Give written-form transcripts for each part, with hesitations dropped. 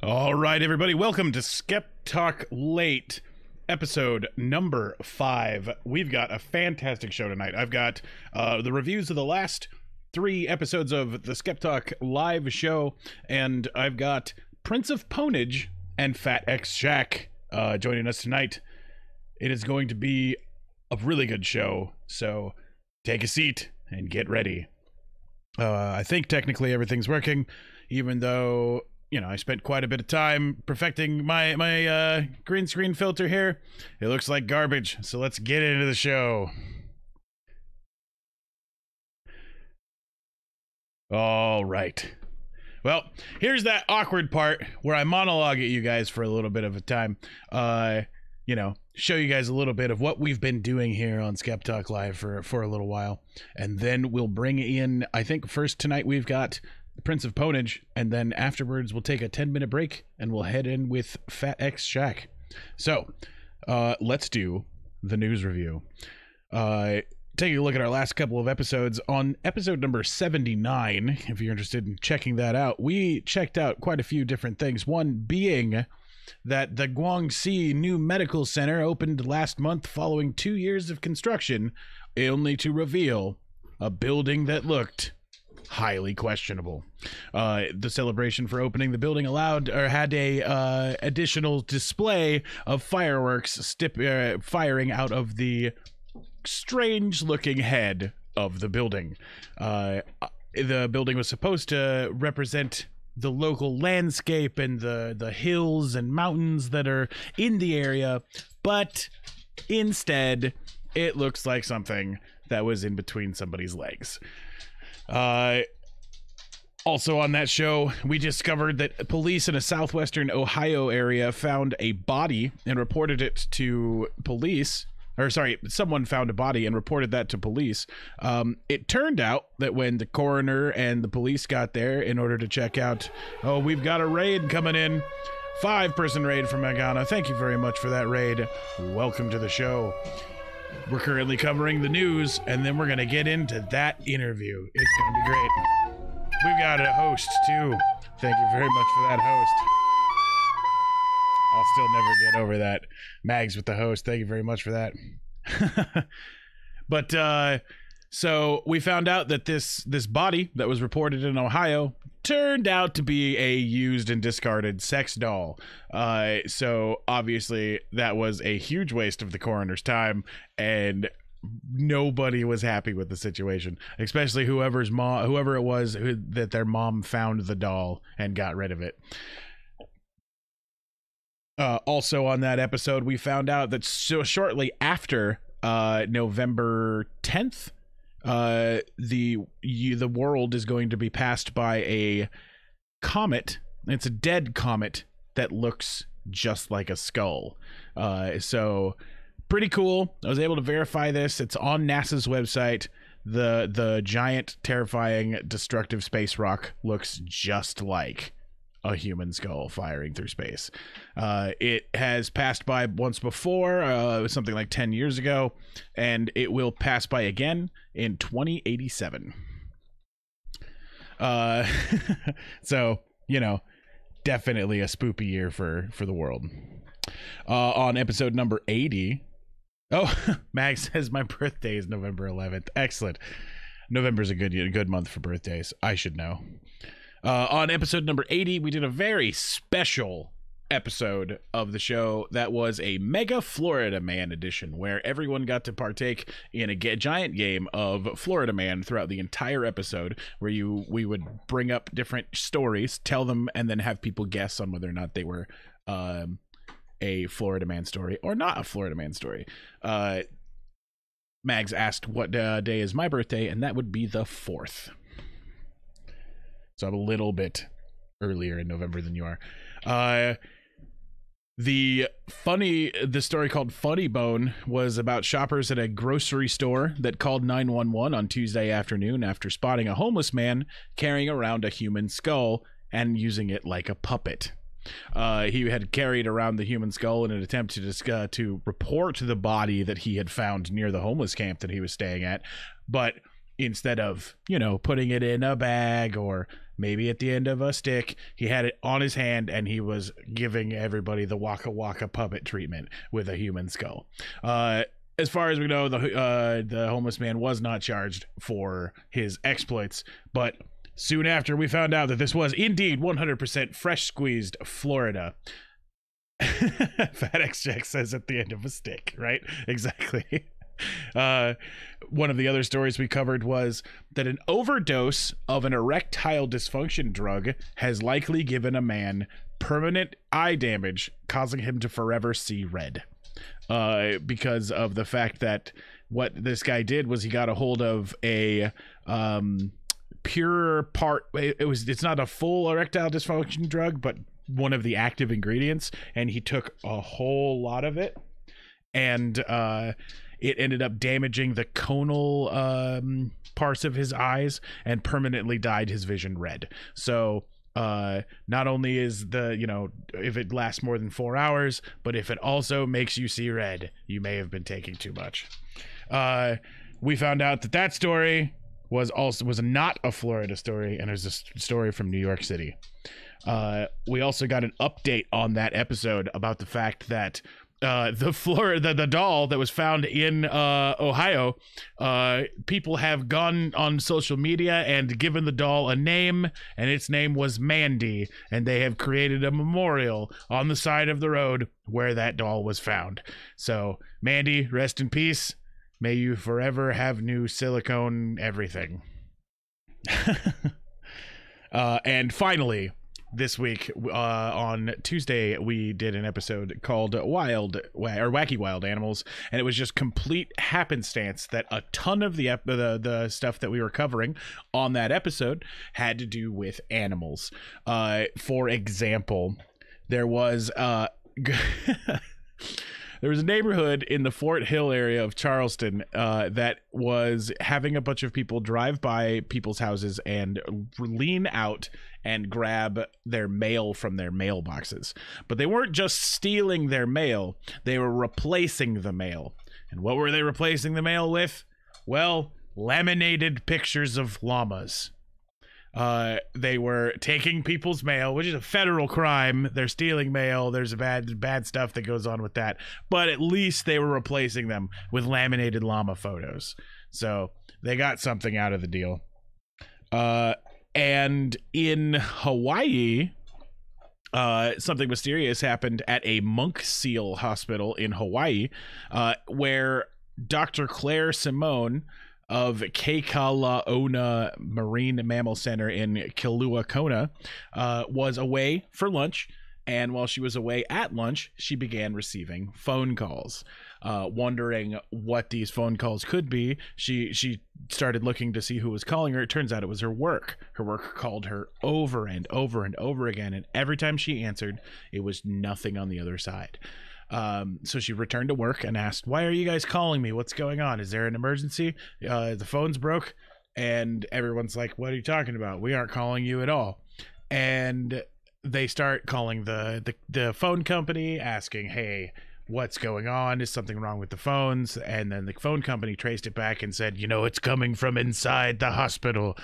All right, everybody, welcome to Skeptalk Late, episode number 5. We've got a fantastic show tonight. I've got the reviews of the last 3 episodes of the Skeptalk live show, and I've got Prince of Ponage and FatxShack joining us tonight. It is going to be a really good show, so take a seat and get ready. I think technically everything's working, even though, you know, I spent quite a bit of time perfecting my green screen filter here. It looks like garbage, so let's get into the show. All right. Well, here's that awkward part where I monologue at you guys for a little bit of a time. You know, show you guys a little bit of what we've been doing here on Skeptalk Live for a little while. And then we'll bring in, I think first tonight we've got the Prince of Ponage, and then afterwards we'll take a 10-minute break and we'll head in with FatxShack. So, let's do the news review. Taking a look at our last couple of episodes. On episode number 79, if you're interested in checking that out, we checked out quite a few different things. One being that the Guangxi New Medical Center opened last month following 2 years of construction, only to reveal a building that looked highly questionable. The celebration for opening the building had a additional display of fireworks firing out of the strange looking head of the building. The building was supposed to represent the local landscape and the hills and mountains that are in the area, but instead it looks like something that was in between somebody's legs. Also on that show, we discovered that police in a southwestern Ohio area found a body and reported it to police. Someone found a body and reported that to police. It turned out that when the coroner and the police got there in order to check out, oh, we've got a raid coming in. 5-person raid from Magana. Thank you very much for that raid. Welcome to the show. We're currently covering the news, and then we're going to get into that interview. It's going to be great. We've got a host, too. Thank you very much for that host. I'll still never get over that. Mags with the host. Thank you very much for that. But so we found out that this body that was reported in Ohio turned out to be a used and discarded sex doll. So obviously that was a huge waste of the coroner's time, and nobody was happy with the situation, especially whoever it was that their mom found the doll and got rid of it. Also on that episode, we found out that shortly after November 10th, the world is going to be passed by a comet. It's a dead comet that looks just like a skull. So pretty cool. I was able to verify this. It's on NASA's website. The giant, terrifying, destructive space rock looks just like a human skull firing through space. It has passed by once before, something like 10 years ago, and it will pass by again in 2087. So, you know, definitely a spoopy year for the world. On episode number 80, Max says my birthday is November 11th. Excellent. November's a good month for birthdays. I should know. On episode number 80, we did a very special episode of the show that was a Mega Florida Man edition, where everyone got to partake in a giant game of Florida Man throughout the entire episode, where we would bring up different stories, tell them, and then have people guess on whether or not they were a Florida Man story or not a Florida Man story. Mags asked what day is my birthday, and that would be the 4th. So I'm a little bit earlier in November than you are. The story called Funny Bone was about shoppers at a grocery store that called 911 on Tuesday afternoon after spotting a homeless man carrying around a human skull and using it like a puppet. He had carried around the human skull in an attempt to report the body that he had found near the homeless camp that he was staying at, but instead of, you know, putting it in a bag or maybe at the end of a stick. He had it on his hand, and he was giving everybody the Waka Waka puppet treatment with a human skull. As far as we know, the homeless man was not charged for his exploits, but soon after we found out that this was indeed 100% fresh squeezed Florida. FatxShack says at the end of a stick, right? Exactly. One of the other stories we covered was that an overdose of an erectile dysfunction drug has likely given a man permanent eye damage, causing him to forever see red. Because of the fact that what this guy did was he got a hold of a pure part. It's not a full erectile dysfunction drug, but one of the active ingredients, and he took a whole lot of it, and it ended up damaging the conal parts of his eyes and permanently dyed his vision red. So not only is if it lasts more than 4 hours, but if it also makes you see red, you may have been taking too much. We found out that story was not a Florida story, and it was a story from New York City. We also got an update on that episode about the fact that the doll that was found in Ohio, people have gone on social media and given the doll a name, and its name was Mandy, and they have created a memorial on the side of the road where that doll was found. So Mandy, rest in peace. May you forever have new silicone everything. And finally, this week, on Tuesday, we did an episode called Wacky Wild Animals, and it was just complete happenstance that a ton of the stuff that we were covering on that episode had to do with animals. For example, there was there was a neighborhood in the Fort Hill area of Charleston that was having a bunch of people drive by people's houses and lean out and grab their mail from their mailboxes. But they weren't just stealing their mail, they were replacing the mail. And what were they replacing the mail with? Well, laminated pictures of llamas. They were taking people's mail, which is a federal crime. They're stealing mail. There's a bad stuff that goes on with that. But at least they were replacing them with laminated llama photos. So they got something out of the deal. And in Hawaii, something mysterious happened at a monk seal hospital in Hawaii, where Dr. Claire Simone of Keikalaona Marine Mammal Center in Kilua Kona was away for lunch, and while she was away at lunch, she began receiving phone calls. Wondering what these phone calls could be, she started looking to see who was calling her. It turns out it was her work. Her work called her over and over and over again, and every time she answered, it was nothing on the other side. So she returned to work and asked, "Why are you guys calling me? What's going on? Is there an emergency? The phone's broke?" And everyone's like, "What are you talking about? We aren't calling you at all." And they start calling the phone company, asking, "Hey, what's going on? Is something wrong with the phones?" And then the phone company traced it back and said, "It's coming from inside the hospital."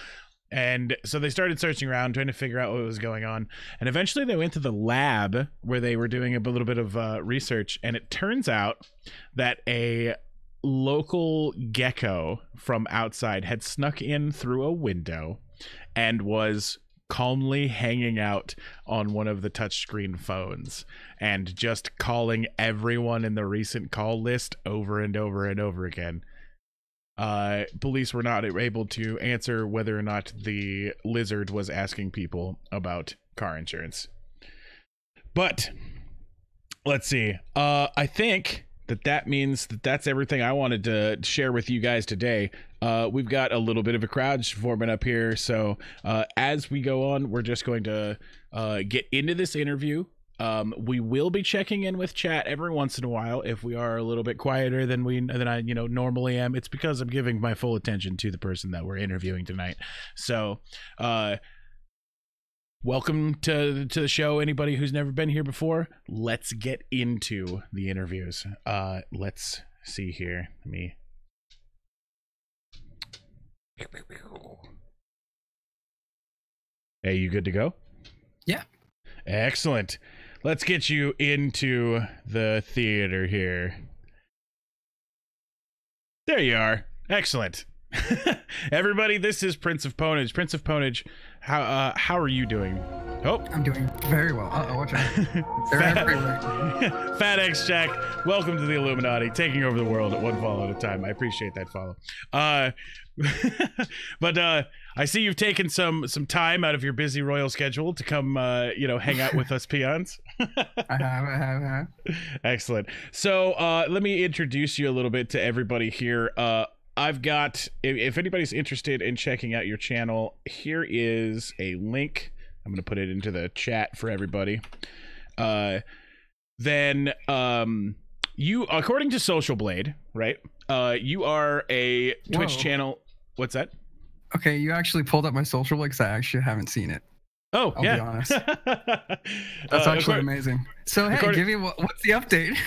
And so they started searching around, trying to figure out what was going on. And eventually they went to the lab where they were doing a little bit of research. And it turns out that a local gecko from outside had snuck in through a window and was calmly hanging out on one of the touchscreen phones and just calling everyone in the recent call list over and over and over again. Police were not able to answer whether or not the lizard was asking people about car insurance. But let's see. I think that means that's everything I wanted to share with you guys today. We've got a little bit of a crowd forming up here, so as we go on, we're just going to get into this interview. We will be checking in with chat every once in a while. If we are a little bit quieter than I normally am, it's because I'm giving my full attention to the person that we're interviewing tonight. So welcome to the show, anybody who's never been here before. Let's get into the interviews. Let's see here. Hey, you good to go? Yeah. Excellent. Let's get you into the theater here. There you are. Excellent. Everybody, this is Prince of Ponage. Prince of Ponage, how are you doing? Oh, I'm doing very well. Watch out. They're everywhere. FatxShack, welcome to the Illuminati, taking over the world at one follow at a time. I appreciate that follow. But I see you've taken some time out of your busy royal schedule to come, hang out with us peons. I have. Excellent. So let me introduce you a little bit to everybody here. I've got, if anybody's interested in checking out your channel, here is a link. I'm going to put it into the chat for everybody. Then you, according to Social Blade, right? You are a Twitch channel. What's that? Okay, you actually pulled up my social links. I actually haven't seen it. Oh, I'll be honest. That's actually amazing. So, hey, give me what's the update?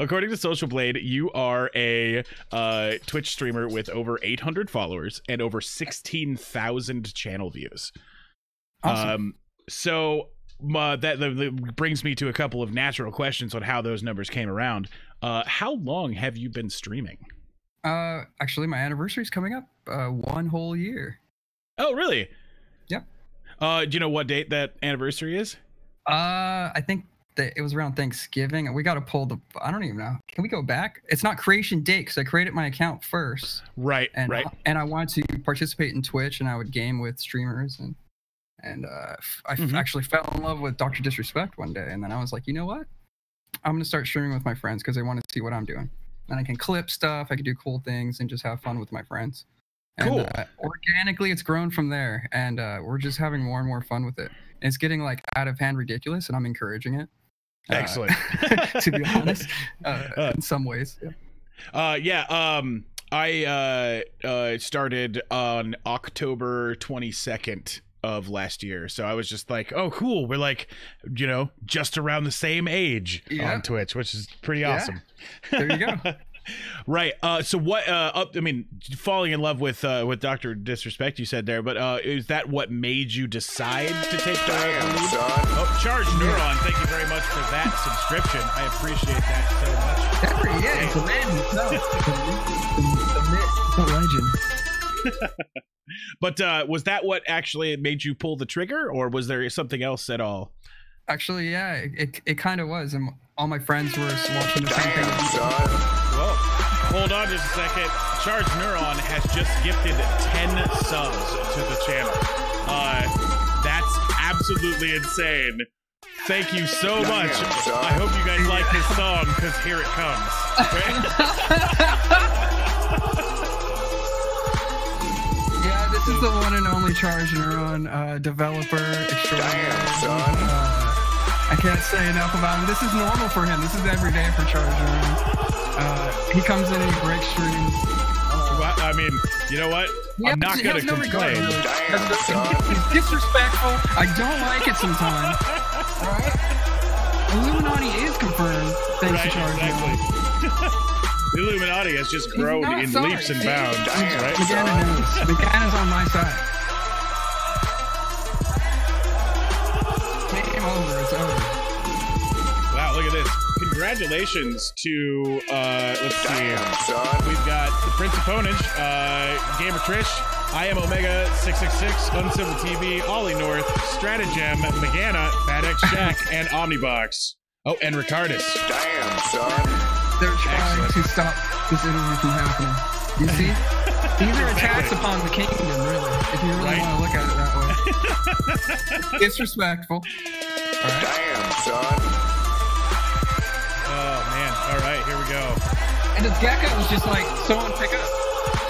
According to Social Blade, you are a Twitch streamer with over 800 followers and over 16,000 channel views. Awesome. That brings me to a couple of natural questions on how those numbers came around. How long have you been streaming? Actually, my anniversary is coming up. 1 whole year. Oh, really? Yep. Do you know what date that anniversary is? I think that it was around Thanksgiving. We got to pull I don't even know. Can we go back? It's not creation date because I created my account first. Right. Right. And I wanted to participate in Twitch, and I would game with streamers, and I actually fell in love with Dr. Disrespect one day, and then I was like, you know what? I'm gonna start streaming with my friends because they want to see what I'm doing, and I can clip stuff, I can do cool things, and just have fun with my friends. Cool. And organically, it's grown from there, and we're just having more and more fun with it. And it's getting like out of hand ridiculous, and I'm encouraging it. Excellent. To be honest, in some ways. Yeah. I started on October 22nd of last year, so I was just like, oh cool, we're like, just around the same age on Twitch, which is pretty awesome. There you go. Right. So what falling in love with Dr. Disrespect, you said there, but is that what made you decide to take the lead? Charge Neuron, thank you very much for that subscription. I appreciate that so much. It's a man himself. The legend. But was that what actually made you pull the trigger, or was there something else at all? Actually, yeah, it kind of was, and all my friends were watching the same thing. Whoa. Hold on just a second. Charge Neuron has just gifted 10 subs to the channel. That's absolutely insane. Thank you so much. I hope you guys like this song, because here it comes. Yeah, this is the one and only Charge Neuron, developer extraordinaire. I can't say enough about him. This is normal for him. This is every day for Charge Neuron. He comes in and he breaks streams. I mean, you know what? I'm not going to complain. He's disrespectful. I don't like it sometimes. Alright? Illuminati is confirmed thanks to Charge Neuron. The Illuminati has just grown in leaps and bounds. Right? Magana knows. Magana's on my side. Game over. It's over. Wow, look at this. Congratulations to, let's see. We've got the Prince of Ponage, Gamer Trish, I Am Omega 666, Uncivil TV, Ollie North, Stratagem, Magana, FatxShack, and Omnibox. Oh, and Ricardus. Damn, son. They're trying to stop this interview from happening. You see? These are attacks upon the kingdom, really, if you really want to look at it that way. Disrespectful. All right. Damn, son. Oh, man. All right, here we go. And the gecko was just like, someone pick up.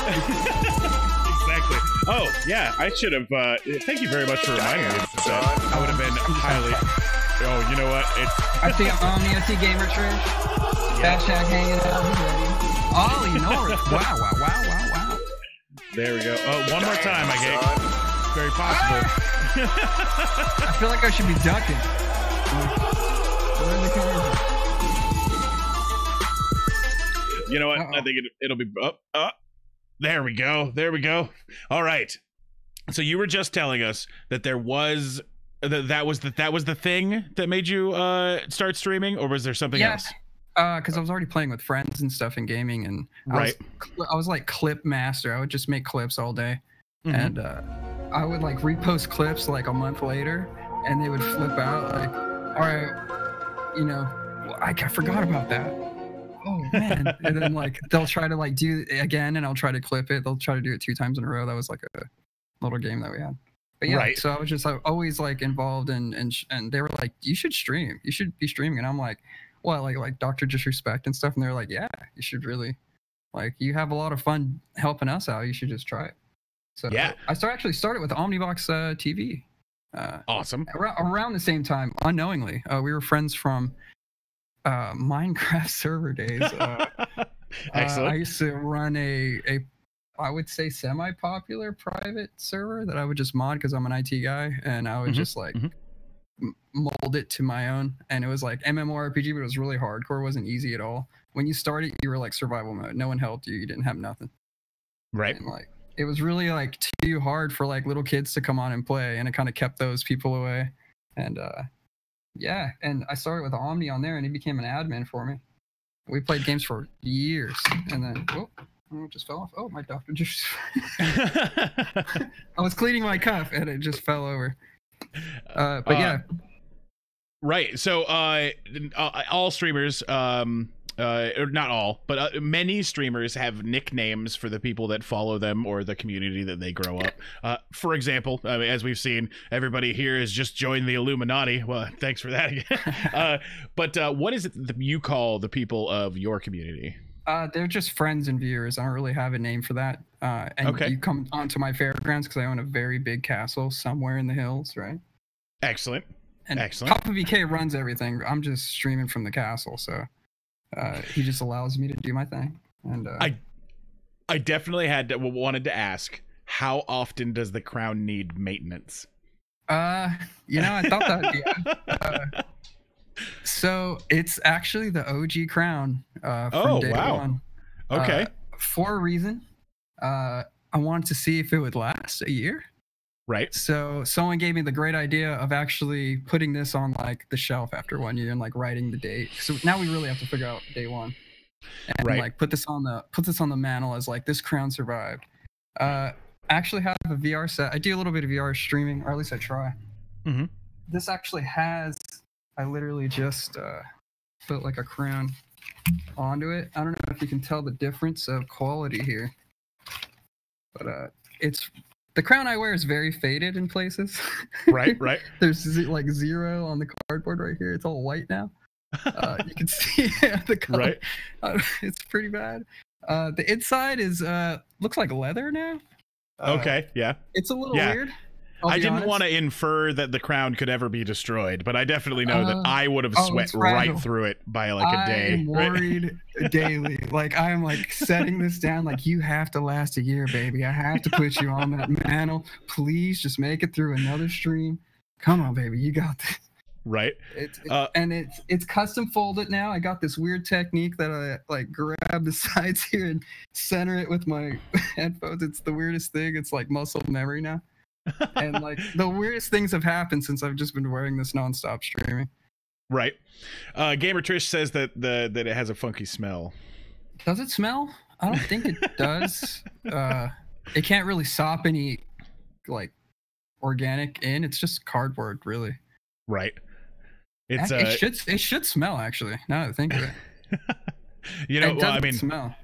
Exactly. Oh, yeah, I should have, thank you very much for reminding me of that. I would have been highly... Oh, you know what? I see Omni, I see Gamer Trish. FatxShack hanging out, he's ready. Ollie North. Wow. There we go. Oh, one more time, I guess. Very possible. I feel like I should be ducking. Where are the cameras? You know what? I think it'll be... there we go. All right. So you were just telling us that there was that was the thing that made you start streaming, or was there something else? Because I was already playing with friends and stuff in gaming, and I was like clip master. I would just make clips all day, and I would like repost clips like a month later, and they would flip out like, all right, you know, I forgot about that. Oh man. And then like they'll try to like do it again, and I'll try to clip it. They'll try to do it 2 times in a row. That was like a little game that we had. But yeah, so I was just always like involved and they were like, you should stream. You should be streaming. And I'm like, well, like Dr. Disrespect and stuff. And they're like, yeah, you should really, like, you have a lot of fun helping us out. You should just try it. So yeah, I actually started with Omnibox TV. Awesome. Around the same time, unknowingly. We were friends from Minecraft server days. Excellent. I used to run a I would say semi-popular private server that I would just mod because I'm an IT guy, and I would just like mold it to my own. And it was like MMORPG, but it was really hardcore. It wasn't easy at all. When you started, you were like survival mode. No one helped you. You didn't have nothing. Right. And like it was really like too hard for like little kids to come on and play, and it kind of kept those people away. And yeah, and I started with Omni on there, and he became an admin for me. We played games for years, and then it just fell off. Oh, my doctor just... I was cleaning my cuff, and it just fell over. But yeah. Right. So all streamers, or not all, but many streamers have nicknames for the people that follow them or the community that they grow up. For example, as we've seen, everybody here has just joined the Illuminati. Well, thanks for that again. But what is it that you call the people of your community? They're just friends and viewers. I don't really have a name for that. And you come onto my fairgrounds because I own a very big castle somewhere in the hills, right? Excellent. And Excellent. Papa VK runs everything. I'm just streaming from the castle, so he just allows me to do my thing. And I definitely wanted to ask, how often does the crown need maintenance? You know, I thought that'd be so it's actually the OG crown from day one. Okay. For a reason. I wanted to see if it would last a year. Right. So someone gave me the great idea of actually putting this on like the shelf after 1 year and like writing the date. So now we really have to figure out day one. And like put this on the mantle as like this crown survived. I actually have a VR set. I do a little bit of VR streaming, or at least I try. This actually has, I literally just put like a crown onto it. I don't know if you can tell the difference of quality here, but it's the crown I wear is very faded in places. Right. There's like 0 on the cardboard right here. It's all white now. You can see the color. Right. It's pretty bad. The inside is looks like leather now. Okay. Yeah. It's a little weird. I didn't want to infer that the crown could ever be destroyed, but I definitely know that I would have sweat right through it by like a day. I'm worried daily. Like I'm like setting this down. Like you have to last a year, baby. I have to put you on that mantle. Please just make it through another stream. Come on, baby. You got this. Right. It's custom folded now. I got this weird technique that I like grab the sides here and center it with my headphones. It's the weirdest thing. It's like muscle memory now. And like the weirdest things have happened since I've just been wearing this nonstop streaming. Right. Gamer Trish says that that it has a funky smell. Does it smell? I don't think it does. It can't really sop any like organic in. It's just cardboard, really. Right. It should smell actually. Now that I think of it. You know, well, I mean, smell.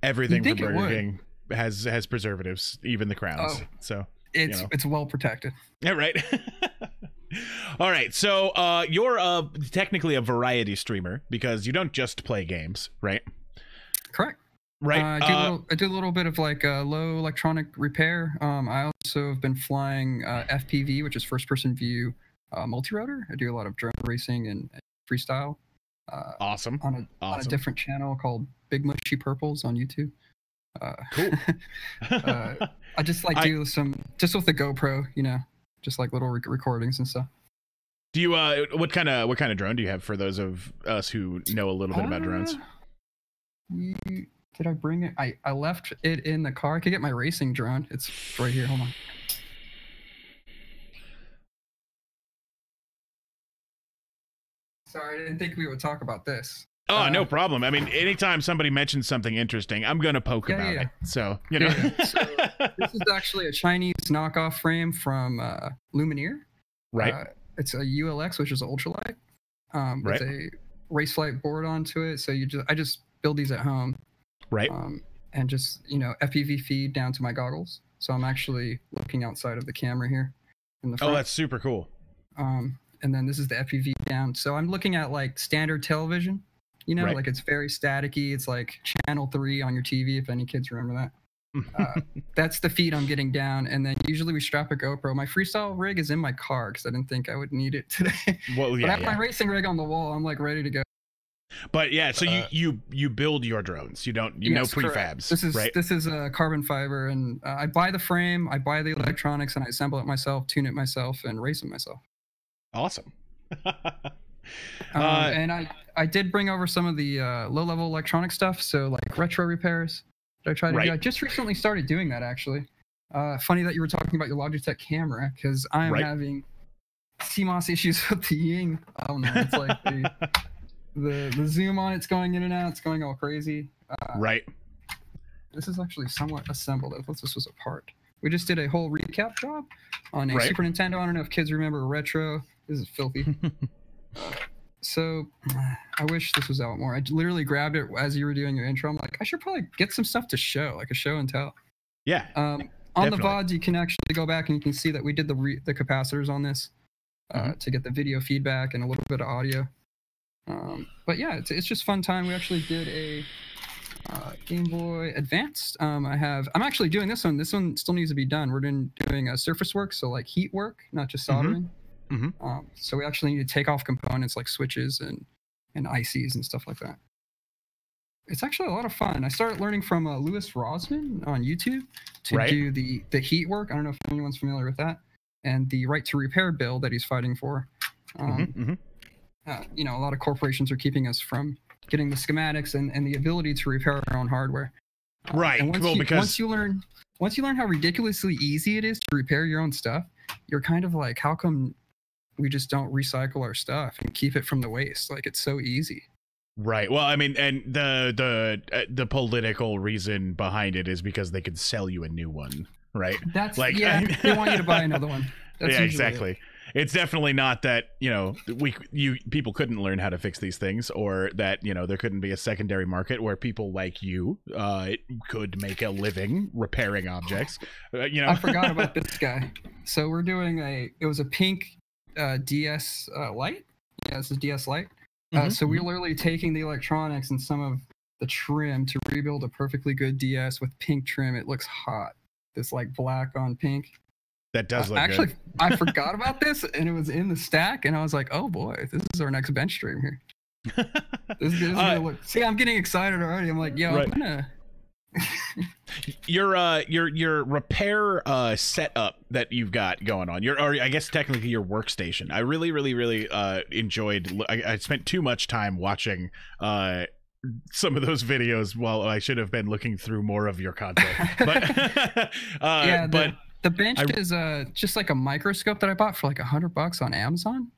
Everything from Burger King has preservatives, even the crowns. So it's well protected. Yeah, right. All right, so you're technically a variety streamer because you don't just play games, right? Correct. Right. I do a little bit of like low electronic repair. I also have been flying FPV, which is first person view multi-rotor. I do a lot of drone racing and freestyle. Awesome. On a different channel called Big Mushy Purples on YouTube. Cool. I just like do some just with the GoPro, you know, just like little recordings and stuff. Do you what kind of drone do you have for those of us who know a little bit about drones? Did I bring it? I left it in the car. I could get my racing drone. It's right here. Hold on. Sorry, I didn't think we would talk about this. Oh, no problem. I mean, anytime somebody mentions something interesting, I'm going to poke about it. So, you know. So this is actually a Chinese knockoff frame from Lumineer. Right. It's a ULX, which is ultralight, with a Raceflight board onto it. So I just build these at home. Right. And just, you know, FPV feed down to my goggles. So I'm actually looking outside of the camera here in the front. Oh, that's super cool. And then this is the FPV down. So I'm looking at like standard television. You know, like it's very staticky. It's like channel 3 on your TV, if any kids remember that. That's the feed I'm getting down. And then usually we strap a GoPro. My freestyle rig is in my car because I didn't think I would need it today. Well, yeah, but I have my racing rig on the wall. I'm like ready to go. But yeah, so you build your drones. You don't know prefabs. This is a carbon fiber, and I buy the frame, I buy the electronics, and I assemble it myself, tune it myself, and race it myself. Awesome. And I did bring over some of the low-level electronic stuff, so like retro repairs that I try to do. I just recently started doing that, actually. Funny that you were talking about your Logitech camera, because I am having CMOS issues with the Ying. I don't know, it's like the zoom on it's going in and out, it's going all crazy. This is actually somewhat assembled. I thought this was a part. We just did a whole recap job on a Super Nintendo. I don't know if kids remember retro. This is filthy. So I wish this was out more. I literally grabbed it as you were doing your intro. I'm like, I should probably get some stuff to show, like a show and tell. Yeah. On the VODs, you can actually go back and you can see that we did the capacitors on this to get the video feedback and a little bit of audio. But yeah, it's just fun time. We actually did a Game Boy Advanced. I'm actually doing this one. This one still needs to be done. We're doing surface work, so like heat work, not just soldering. So we actually need to take off components like switches and ICs and stuff like that. It's actually a lot of fun. I started learning from Louis Rosman on YouTube to do the heat work. I don't know if anyone's familiar with that, and the right to repair bill that he's fighting for. You know, a lot of corporations are keeping us from getting the schematics and the ability to repair our own hardware. And once you learn how ridiculously easy it is to repair your own stuff, you're kind of like, how come we just don't recycle our stuff and keep it from the waste? Like, it's so easy. Right. Well, I mean, and the political reason behind it is because they could sell you a new one, right? That's like, they want you to buy another one. That's exactly. It's definitely not that, you know, people couldn't learn how to fix these things, or that, you know, there couldn't be a secondary market where people like you could make a living repairing objects. You know, I forgot about this guy. So we're doing it was a pink DS Lite. Yeah, it's a DS Lite. So we're literally taking the electronics and some of the trim to rebuild a perfectly good DS with pink trim. It looks hot. This like black on pink. That does look actually good. I forgot about this, and it was in the stack, and I was like, oh boy, this is our next bench stream here. This is gonna look. See, I'm getting excited already. I'm like, yo, I'm gonna your repair setup that you've got going on, or I guess technically your workstation. I really enjoyed. I spent too much time watching some of those videos while I should have been looking through more of your content. But the bench is just like a microscope that I bought for like $100 on Amazon.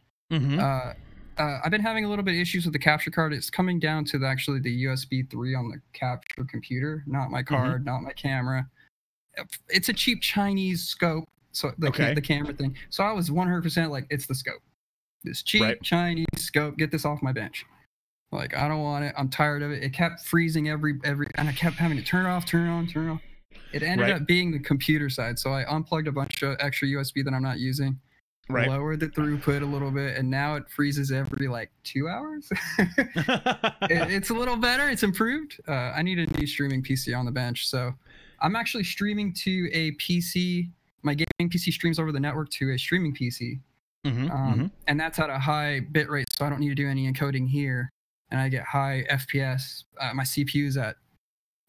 I've been having a little bit of issues with the capture card. It's coming down to actually the USB 3 on the capture computer, not my card, not my camera. It's a cheap Chinese scope, so the camera thing. So I was 100% like, it's the scope. This cheap Chinese scope, get this off my bench. Like, I don't want it. I'm tired of it. It kept freezing every, and I kept having to turn it off, turn it on, turn it off. It ended up being the computer side, so I unplugged a bunch of extra USB that I'm not using. Lowered the throughput a little bit, and now it freezes every like 2 hours. It's a little better. It's improved. I need a new streaming PC on the bench, so I'm actually streaming to a PC. My gaming PC streams over the network to a streaming PC, and that's at a high bit rate, so I don't need to do any encoding here, and I get high FPS. My CPU is at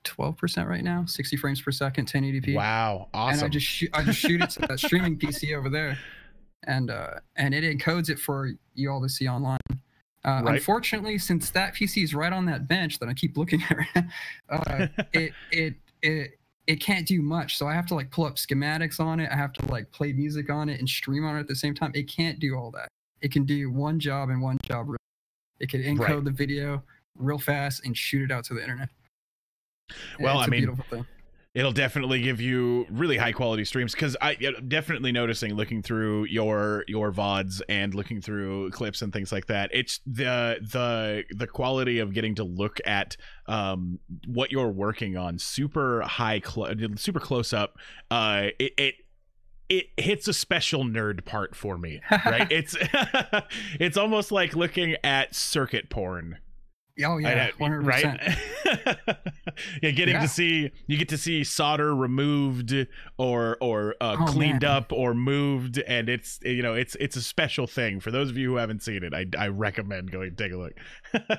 12% right now, 60 frames per second, 1080p. Wow, awesome! And I just shoot it to that streaming PC over there. And it encodes it for you all to see online. Unfortunately, since that PC is right on that bench that I keep looking at, it can't do much. So I have to like pull up schematics on it. I have to like play music on it and stream on it at the same time. It can't do all that. It can do one job and one job. It could encode the video real fast and shoot it out to the internet. Well, It's I a mean, beautiful thing. it'll definitely give you really high quality streams, because I definitely noticing, looking through your VODs and looking through clips and things like that, it's the quality of getting to look at what you're working on, super super close up. It hits a special nerd part for me, right? It's almost like looking at circuit porn. Oh yeah, 100%. Right? Yeah, you get to see solder removed or cleaned up or moved, and it's a special thing. For those of you who haven't seen it, I recommend going take a look.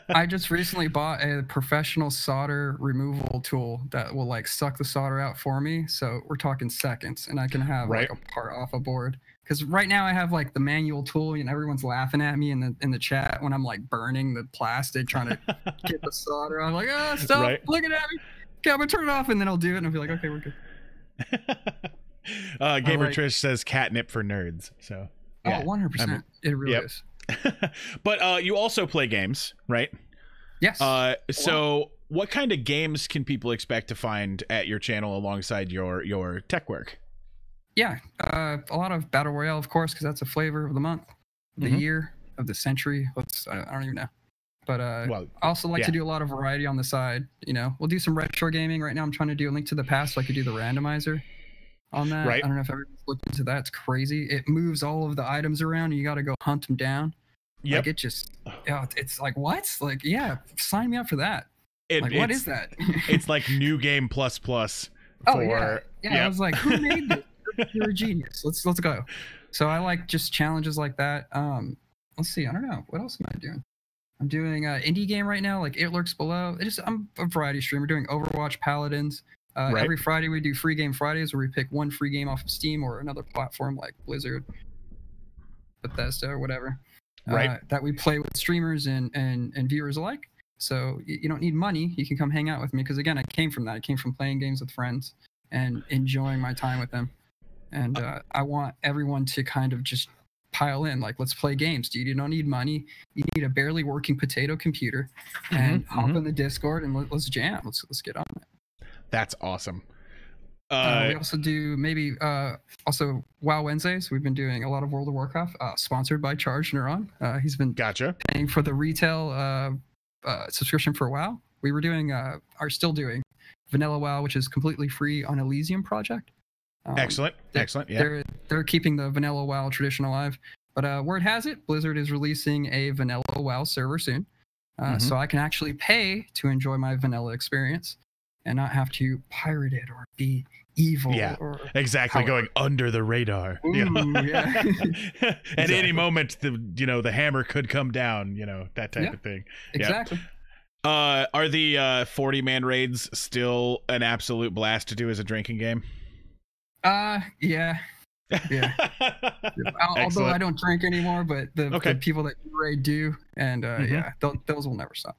I just recently bought a professional solder removal tool that will like suck the solder out for me. So we're talking seconds, and I can have like a part off a board. Because right now I have like the manual tool, and everyone's laughing at me in the chat when I'm like burning the plastic trying to get the solder. I'm like, stop looking at me. Okay, I'm gonna turn it off, and then I'll do it, and I'll be like, okay, we're good. Gamer Trish says catnip for nerds. So yeah. 100%. It really is. But you also play games, right? Yes. So what kind of games can people expect to find at your channel alongside your tech work? Yeah, a lot of battle royale, of course, because that's a flavor of the month, the year, of the century. I don't even know. But I also like to do a lot of variety on the side. We'll do some retro gaming. Right now I'm trying to do a Link to the Past so I could do the randomizer on that. Right. I don't know if everyone's looked into that. It's crazy. It moves all of the items around, and you got to go hunt them down. Yep. Like, it just, it's like, what? Like, yeah, sign me up for that. What is that? It's like new game plus. Oh, yeah. I was like, who made this? You're a genius. Let's go. So I like just challenges like that. Let's see. I don't know. What else am I doing? I'm doing an indie game right now, like It Lurks Below. I'm a variety streamer doing Overwatch, Paladins. Every Friday we do free game Fridays where we pick one free game off of Steam or another platform like Blizzard, Bethesda, or whatever. That we play with streamers and viewers alike. So you don't need money. You can come hang out with me, because again, I came from that. I came from playing games with friends and enjoying my time with them. And I want everyone to kind of just pile in. Like, let's play games, dude. You don't need money. You need a barely working potato computer, and hop in the Discord and let's jam. Let's get on it. That's awesome. We also do also WoW Wednesdays. We've been doing a lot of World of Warcraft, sponsored by Charged Neuron. He's been paying for the retail subscription for WoW. We were doing, are still doing Vanilla WoW, which is completely free on Elysium Project. Excellent. Yeah. They're keeping the Vanilla WoW tradition alive. But word has it, Blizzard is releasing a Vanilla WoW server soon. So I can actually pay to enjoy my vanilla experience and not have to pirate it or be evil. Yeah, exactly. Going under the radar. Ooh, yeah. At any moment, the hammer could come down. That type of thing. Exactly. Are the 40-man raids still an absolute blast to do as a drinking game? Yeah. Although I don't drink anymore, but the people that raid do, and those will never stop.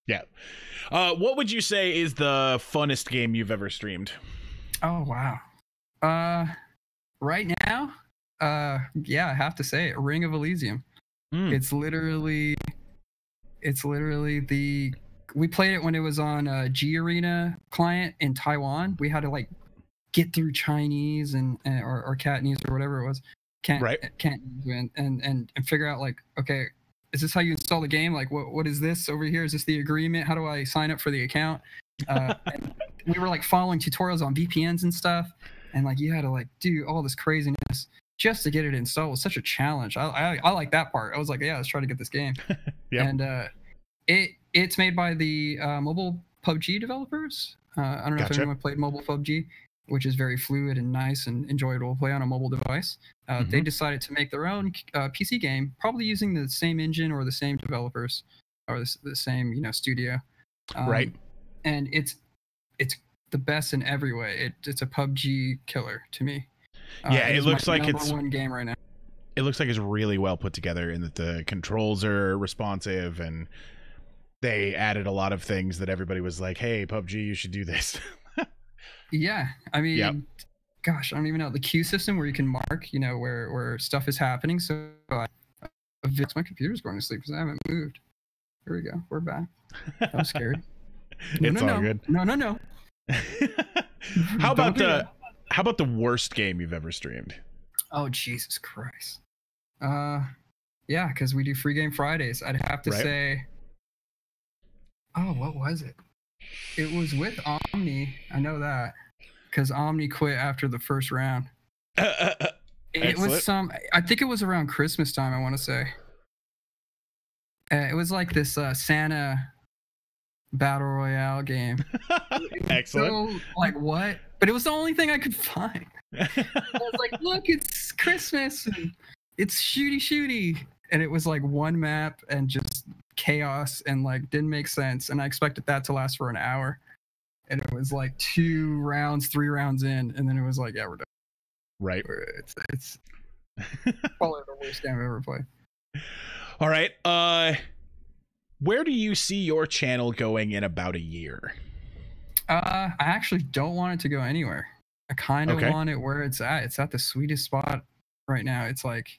Yeah. What would you say is the funnest game you've ever streamed? Oh wow. Right now, I have to say it, Ring of Elysium. It's literally we played it when it was on G Arena client in Taiwan. We had to like get through Chinese or Cantonese or whatever it was, Cantonese, and figure out like, okay, is this how you install the game? Like, what is this over here? Is this the agreement? How do I sign up for the account? And we were like following tutorials on VPNs and stuff, and like you had to like do all this craziness just to get it installed. It was such a challenge. I like that part. I was like, yeah, let's try to get this game. And it's made by the mobile PUBG developers. I don't know if anyone played mobile PUBG, which is very fluid and nice and enjoyable to play on a mobile device. They decided to make their own PC game, probably using the same engine or the same developers or the same studio. And it's the best in every way. It's a PUBG killer to me. It looks like it's number one game right now. It looks like it's really well put together, and that the controls are responsive, and they added a lot of things that everybody was like, "Hey, PUBG, you should do this." Yeah, I mean, gosh, I don't even know the queue system where you can mark, where stuff is happening. So my computer's going to sleep because I haven't moved. Here we go. We're back. That was scary. It's all good. No. How about the worst game you've ever streamed? Oh, Jesus Christ. Yeah, because we do free game Fridays. I'd have to say, oh, what was it? It was with Omni. I know that because Omni quit after the first round. It was I think it was around Christmas time, I want to say. It was like this Santa battle royale game. Excellent. So, like, what? But it was the only thing I could find. I was like, look, it's Christmas and it's shooty. And it was like one map and just chaos and like didn't make sense. And I expected that to last for an hour. And it was like 2 rounds, 3 rounds in. And then it was like, yeah, we're done. Right. It's probably the worst game I've ever played. All right. Where do you see your channel going in about a year? I actually don't want it to go anywhere. I kind of want it where it's at. It's at the sweetest spot right now. It's like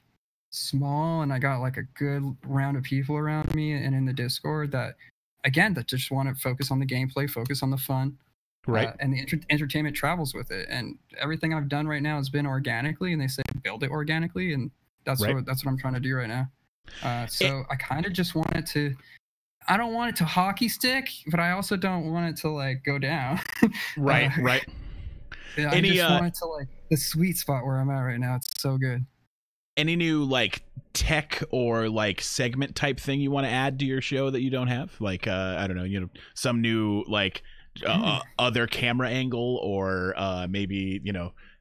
small, and I got like a good round of people around me and in the Discord that just want to focus on the gameplay, focus on the fun. Right. And the entertainment travels with it. And everything I've done right now has been organically, and they say build it organically, and that's what I'm trying to do right now. So I kind of just want it to, I don't want it to hockey stick, but I also don't want it to like go down. Right. Yeah, I just want it to like the sweet spot where I'm at right now. It's so good. Any new like tech or like segment type thing you want to add to your show that you don't have? Like I don't know, some new like other camera angle, or maybe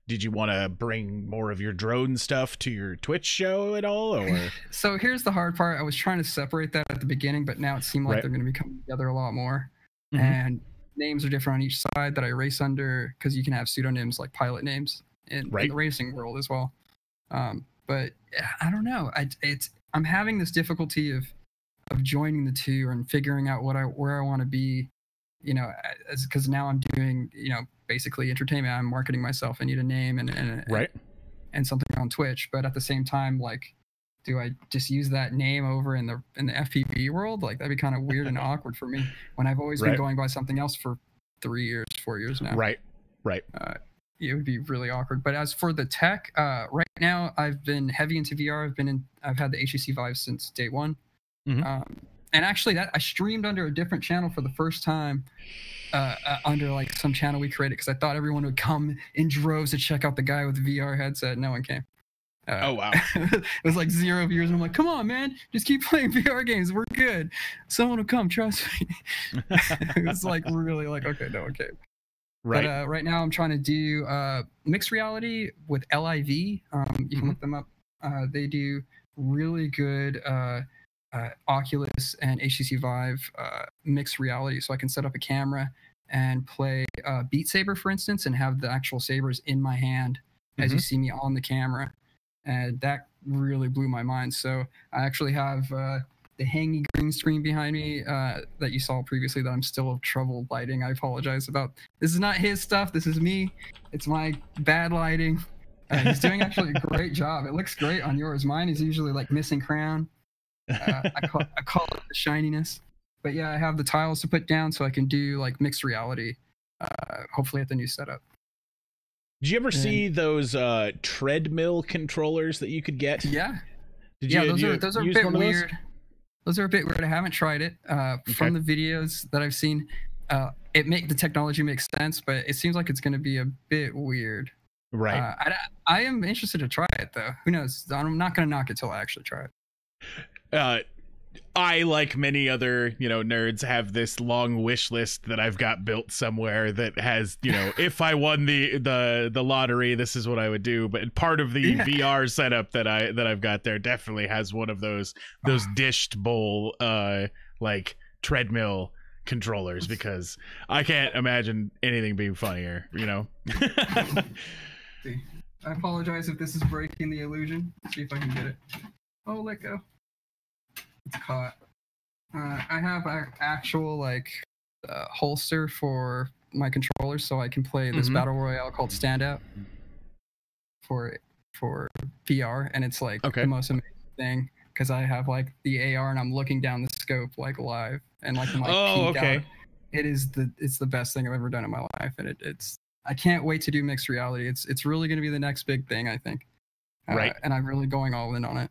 did you want to bring more of your drone stuff to your Twitch show at all? Or so here's the hard part. I was trying to separate that at the beginning, but now it seemed like they're going to be coming together a lot more. Mm-hmm. And names are different on each side that I race under, because you can have pseudonyms like pilot names in the racing world as well. But I don't know. I'm having this difficulty of joining the two and figuring out where I want to be. Because now I'm doing, basically entertainment. I'm marketing myself. I need a name and something on Twitch. But at the same time, like, do I just use that name over in the FPV world? Like, that'd be kind of weird and awkward for me when I've always been going by something else for 3 years, 4 years now. Right. It would be really awkward. But as for the tech, right now I've been heavy into VR. I've had the HTC Vive since day one. Mm-hmm. And actually, I streamed under a different channel for the first time, under like some channel we created, because I thought everyone would come in droves to check out the guy with the VR headset. No one came. Oh wow! It was like 0 viewers, and I'm like, come on, man, just keep playing VR games. We're good. Someone will come. Trust me. It was like really like, okay, no one came. Right. But right now I'm trying to do mixed reality with LIV. You can look them up. They do really good Oculus and HTC Vive mixed reality. So I can set up a camera and play Beat Saber, for instance, and have the actual sabers in my hand as you see me on the camera. And that really blew my mind. So I actually have the hanging green screen behind me that you saw previously that I'm still trouble lighting. I apologize about. This is not his stuff. This is me. It's my bad lighting. He's doing actually a great job. It looks great on yours. Mine is usually like missing crown. I call it the shininess. But yeah, I have the tiles to put down so I can do like mixed reality, hopefully at the new setup. Did you ever see those treadmill controllers that you could get? Yeah. Those are a bit weird. Those are a bit weird. I haven't tried it. From the videos that I've seen, the technology makes sense, but it seems like it's going to be a bit weird. Right. I am interested to try it though. Who knows? I'm not going to knock it till I actually try it. I, like many other, nerds, have this long wish list that I've got built somewhere that has, if I won the lottery, this is what I would do. But part of the VR setup that I've got there definitely has one of those dished bowl like treadmill controllers, because I can't imagine anything being funnier, I apologize if this is breaking the illusion. Let's see if I can get it. Oh, let go. It's caught. I have an actual holster for my controllers, so I can play this battle royale called Standout for VR, and it's like the most amazing thing, because I have like the AR and I'm looking down the sky scope like live and like in, like Oh, peek okay. out. It's the best thing I've ever done in my life, and it's I can't wait to do mixed reality. It's really going to be the next big thing, I think. Right. And I'm really going all in on it.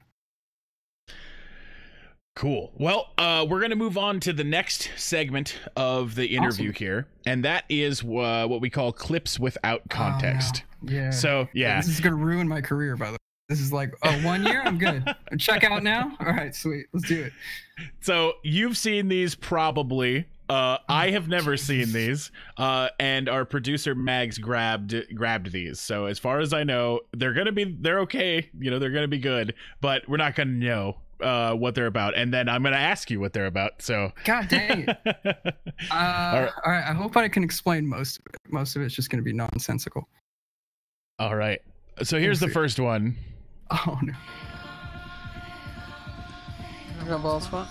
Cool. Well, we're going to move on to the next segment of the interview here, and that is what we call clips without context. Oh, no. Yeah. So, yeah. This is going to ruin my career, by the way. This is like, oh, 1 year? I'm good. Check out now? All right, sweet. Let's do it. So, you've seen these probably. I have never seen these, and our producer Mags grabbed these. So as far as I know, they're okay. You know, they're gonna be good, but we're not gonna know what they're about. And then I'm gonna ask you what they're about. So God dang it! All right. I hope I can explain most of it. Most of it's just gonna be nonsensical. All right. So here's the first one. Oh no! I got a ball spot.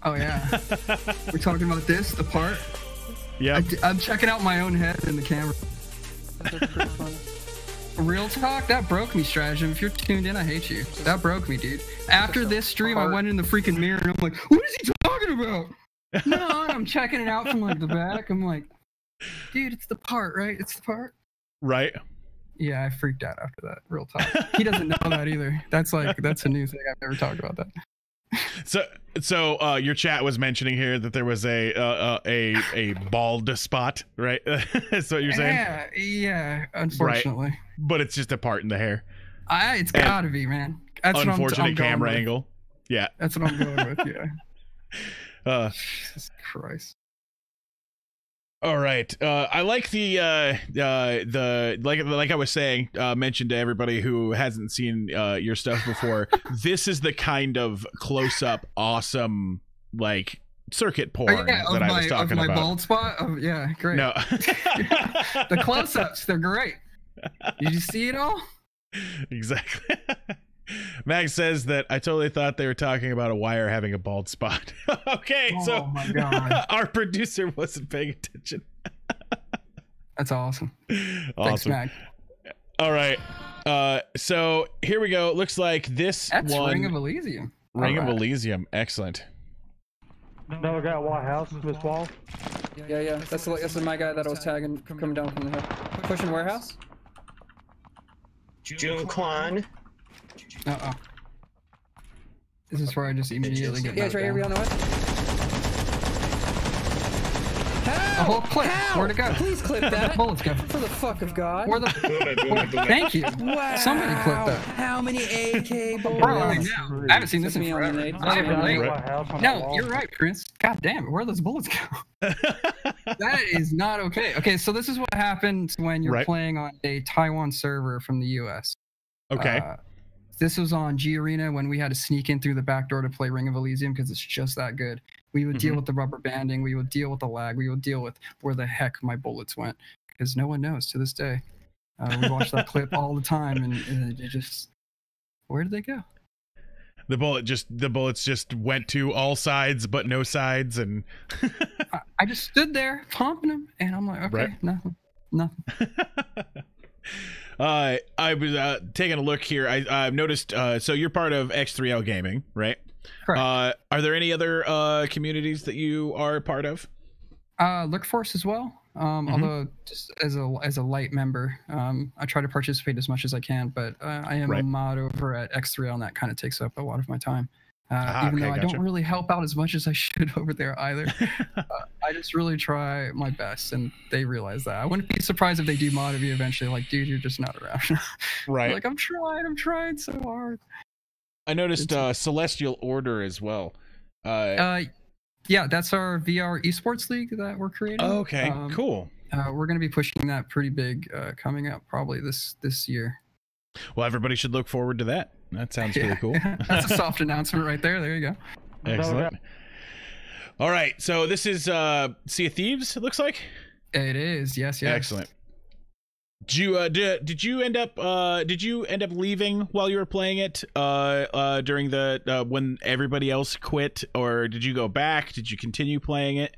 Oh yeah, we're talking about this, the part. Yeah. I'm checking out my own head in the camera. Real talk, that broke me, Stratagem. If you're tuned in, I hate you. That broke me, dude. After this stream, I went in the freaking mirror and I'm like, what is he talking about? No, and I'm checking it out from like the back. I'm like, dude, it's the part, right? It's the part. Right. Yeah, I freaked out after that. Real talk. He doesn't know that either. That's a new thing. I've never talked about that. So your chat was mentioning here that there was a bald spot, right? That's what you're saying. Yeah. Unfortunately, right. But it's just a part in the hair. It's gotta be, man. That's unfortunate I'm camera angle. Yeah, that's what I'm going with. Yeah. Jesus Christ. All right. I like the like I was saying, mentioned to everybody who hasn't seen your stuff before. This is the kind of close up, awesome like circuit porn that I was talking about. My bald spot. Oh, yeah, great. No, the close ups, they're great. Did you see it all? Exactly. Max says that I totally thought they were talking about a wire having a bald spot. Okay, so my God. Our producer wasn't paying attention. That's awesome. Thanks, Max. All right. So here we go. It looks like that's one. Ring of Elysium. Ring of Elysium. Excellent. Another guy at White House, this wall. Yeah. That's my guy that I was tagging coming down from the hill. Pushing warehouse. June Kwan. Uh-oh. This is where I just immediately get. Yeah, it's right here. We don't know what. A whole clip. Where'd it go? Please clip that. Bullets go. For the fuck of God. Where the? Thank you. Wow. Somebody clipped that. How many AK bullets? I haven't seen this in forever. No, you're right, Prince. God damn it. Where those bullets go? That is not okay. Okay, so this is what happens when you're playing on a Taiwan server from the US. Okay. This was on G Arena when we had to sneak in through the back door to play Ring of Elysium because it's just that good. We would deal with the rubber banding, we would deal with the lag, we would deal with where the heck my bullets went because no one knows to this day. We watch that clip all the time and it just, where did they go? The bullets just went to all sides but no sides, and I just stood there pumping them and I'm like, okay, nothing. I was taking a look here. I've noticed. So you're part of X3L Gaming, right? Correct. Are there any other communities that you are part of? Look Force as well. Although just as a light member, I try to participate as much as I can. But I am a mod over at X3L, and that kind of takes up a lot of my time. Even though I don't really help out as much as I should over there either. I just really try my best, and they realize that. I wouldn't be surprised if they do mod of you eventually. Like, dude, you're just not around. Right. Like, I'm trying so hard. I noticed Celestial Order as well. Yeah, that's our VR esports league that we're creating. Oh, okay, cool. We're going to be pushing that pretty big coming up probably this year. Well, everybody should look forward to that. That sounds really cool. That's a soft announcement right there. There you go. Excellent. All right, so this is Sea of Thieves, it looks like? It is, yes. Excellent. Did you end up leaving while you were playing it during the when everybody else quit, or did you go back? Did you continue playing it?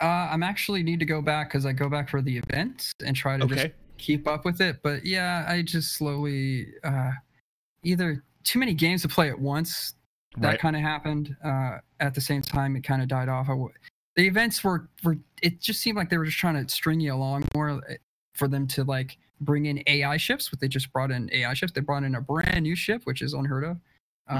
I'm actually need to go back because I go back for the event and try to just keep up with it. But yeah, I just slowly either too many games to play at once. That Right. kind of happened. At the same time, it kind of died off. The events were. It just seemed like they were just trying to string you along more for them to like bring in AI ships. But they just brought in AI ships. They brought in a brand new ship, which is unheard of.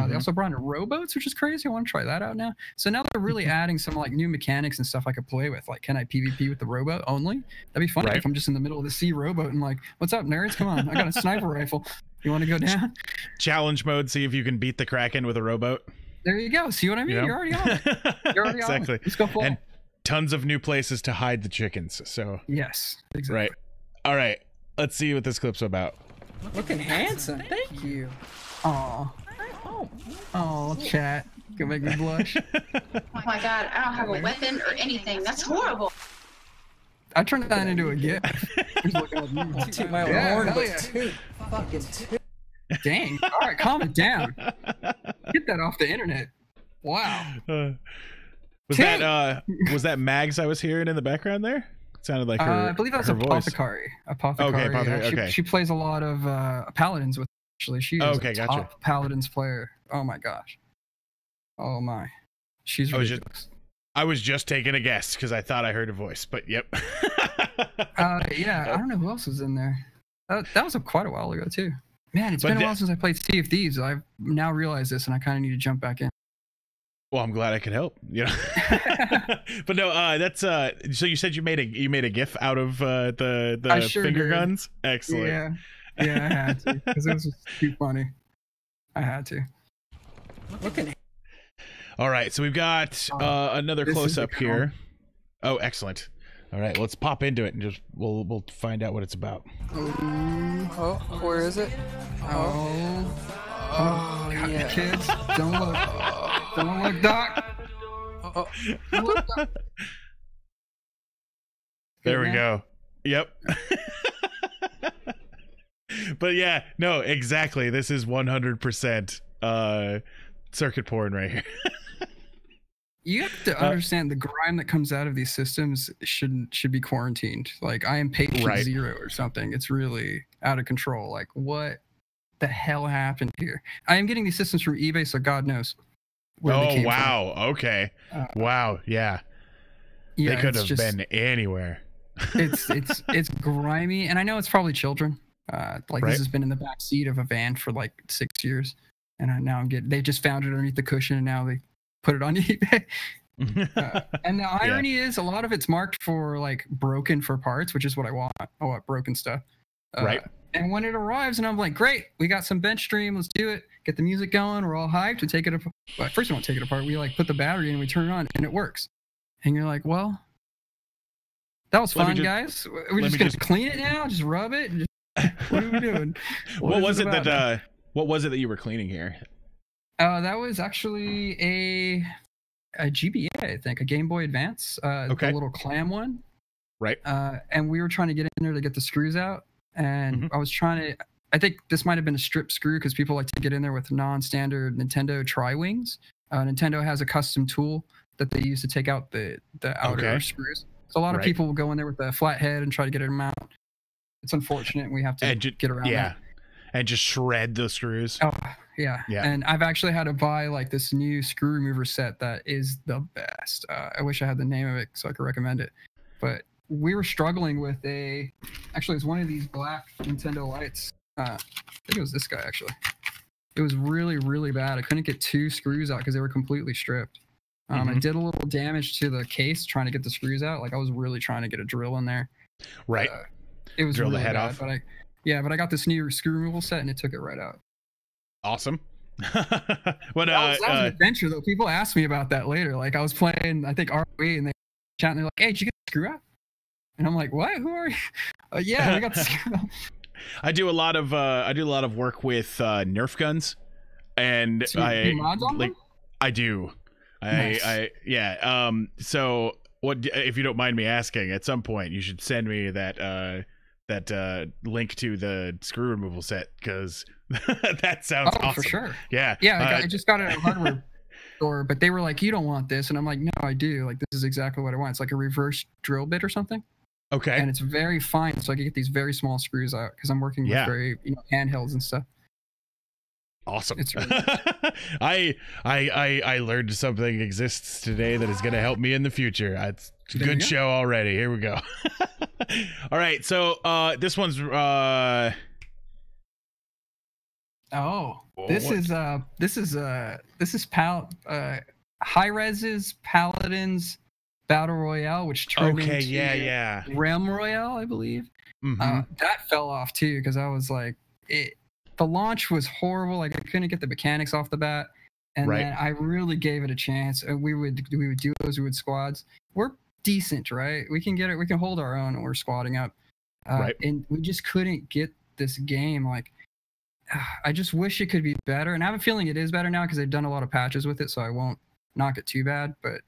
They also brought in rowboats, which is crazy. I want to try that out now. So now they're really adding some like new mechanics and stuff I could play with. Like, can I PvP with the rowboat only? That'd be fun if I'm just in the middle of the sea rowboat and like, what's up, nerds? Come on, I got a sniper rifle. You want to go down? Challenge mode. See if you can beat the Kraken with a rowboat. There you go. See what I mean? You know? You're already on it. You're already Exactly. on it. Let's go full. And tons of new places to hide the chickens. So Yes, exactly. right. All right. Let's see what this clip's about. Looking handsome. Thank you. Aw. Oh, chat. Gonna make me blush. Oh my god, I don't have a weapon or anything. That's horrible. I turned that into a GIF. Who's looking at me? Toot my own Yeah, horn, hell but yeah. toot. Fucking toot. Dang. All right, calm it down. Get that off the internet. Wow. Was that Mags I was hearing in the background there? It sounded like her. I believe that was her voice. Apothecary. Apothecary. Okay, Apothecary, yeah. okay. She plays a lot of paladins with. Actually, she is Okay, a gotcha. top paladins player. Oh my gosh. Oh my. She's ridiculous. I was just taking a guess because I thought I heard a voice, but yep. Yeah, I don't know who else was in there. That was quite a while ago too. Man, it's been a while since I played Sea of Thieves. I've now realized this, and I kind of need to jump back in. Well, I'm glad I could help. You know, but no, that's so you said you made a GIF out of the sure finger did. guns. Excellent. Yeah, I had to because it was just too funny. I had to. Looking. All right, so we've got another this is close the up good here. Oh, excellent. All right, let's pop into it and just we'll find out what it's about. Oh, where is it? Oh, Oh, yeah. kids, don't look. Don't look, Doc. Oh, Don't look, Doc. There we man. go. Yep. But yeah, no, exactly. This is 100% circuit porn right here. You have to understand the grime that comes out of these systems should be quarantined. Like, I am patient Right. 0 or something. It's really out of control. Like, what the hell happened here? I am getting these systems from eBay, so God knows where they Oh came wow. Okay. from. Wow. Yeah. Yeah, They could it's have just- been anywhere. it's grimy, and I know it's probably children. Like, Right. this has been in the back seat of a van for like 6 years, and now I'm getting. They just found it underneath the cushion, and now they put it on eBay. And the irony is, a lot of it's marked for like broken for parts, which is what I want. I want broken stuff. Right. And when it arrives, and I'm like, great, we got some bench stream. Let's do it. Get the music going. We're all hyped. We take it apart. Well, first, we don't take it apart. We like put the battery in, we turn it on, and it works. And you're like, well, that was Let me fun, just- guys. We're let just me gonna just- clean it now. Just rub it. And what are we doing? What was it about now? that you were cleaning here? That was actually a GBA, I think, a Game Boy Advance. Okay. The little clam one. Right. And we were trying to get in there to get the screws out, and I was trying to. I think this might have been a strip screw because people like to get in there with non-standard Nintendo tri-wings. Nintendo has a custom tool that they use to take out the outer Okay. screws. So a lot of Right. people will go in there with a flat head and try to get them out. It's unfortunate. We have to get around Yeah. that. And just shred the screws. Oh, yeah. Yeah. And I've actually had to buy like this new screw remover set that is the best. I wish I had the name of it so I could recommend it. But we were struggling with actually, it's one of these black Nintendo lights. I think it was this guy, actually. It was really, really bad. I couldn't get 2 screws out because they were completely stripped. I did a little damage to the case trying to get the screws out. Like, I was really trying to get a drill in there. Right. It was Drill the really head bad, off. but I got this new screw removal set and it took it right out. Awesome. What That was an adventure though. People asked me about that later. Like, I was playing, I think ROE, and they chat and they're like, "Hey, did you get the screw out?" And I'm like, "What? Who are you?" Yeah, I got the screw out. I do a lot of work with Nerf guns, and So you do mods on them? I do. Nice. So what if you don't mind me asking? At some point, you should send me that link to the screw removal set because that sounds awesome. For sure. Yeah. Yeah, I just got it at a hardware store, but they were like, "You don't want this," and I'm like, "No, I do. Like, this is exactly what I want. It's like a reverse drill bit or something." Okay. And it's very fine, so I can get these very small screws out because I'm working with very handhelds and stuff. Awesome. It's really I learned something exists today that is going to help me in the future. It's a There you good go. show already. Here we go. All right, so this one's this is High Res's Paladins Battle Royale, which turned into yeah. Realm Royale, I believe. Mhm. That fell off too because I was like, the launch was horrible. Like I couldn't get the mechanics off the bat, and Right. then I really gave it a chance. And we would duos, we would squads. We're decent, right? We can get it. We can hold our own, and we're squatting up. Right. And we just couldn't get this game. Like, I just wish it could be better. And I have a feeling it is better now because they've done a lot of patches with it, so I won't knock it too bad. But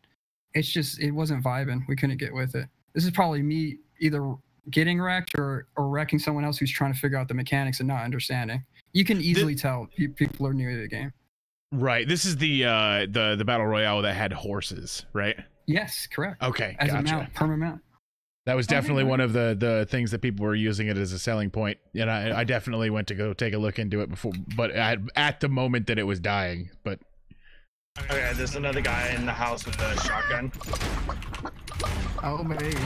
it's just it wasn't vibing. We couldn't get with it. This is probably me either getting wrecked or wrecking someone else who's trying to figure out the mechanics and not understanding. You can easily tell people are new to the game. Right. This is the battle royale that had horses, right? Yes, correct. Okay, As a gotcha. mount, perma mount. That was definitely right. one of the things that people were using it as a selling point, and I definitely went to go take a look into it before, but at the moment that it was dying. But Okay, there's another guy in the house with a shotgun. Oh baby.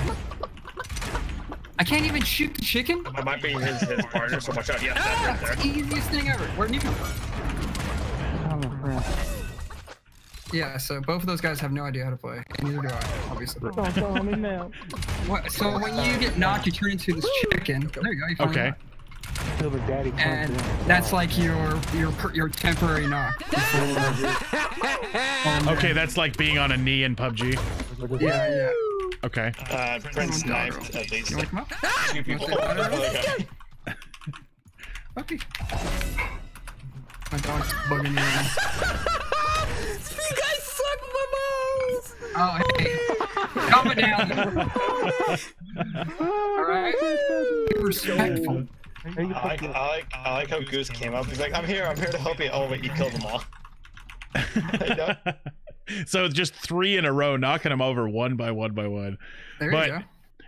I can't even shoot the chicken. That might be his partner, so watch out. Yeah, that's right It's the easiest thing ever. Where'd you come from? Yeah, so both of those guys have no idea how to play, and neither do I, obviously. Don't tell me now. What, so when you get knocked, you turn into this chicken. There you go. You finally Okay. got it. And that's like your temporary knock. okay, that's like being on a knee in PUBG. Yeah. Okay. Prince knifed at least You want to come up? two people. Okay. My dog's bugging me again. You guys suck my balls! Oh, hey. Calm it down. Alright? Be respectful. I like how Goose came up. He's like, I'm here to help you. Oh wait, you killed them all. So just 3 in a row, knocking them over one by one by one. There But you go.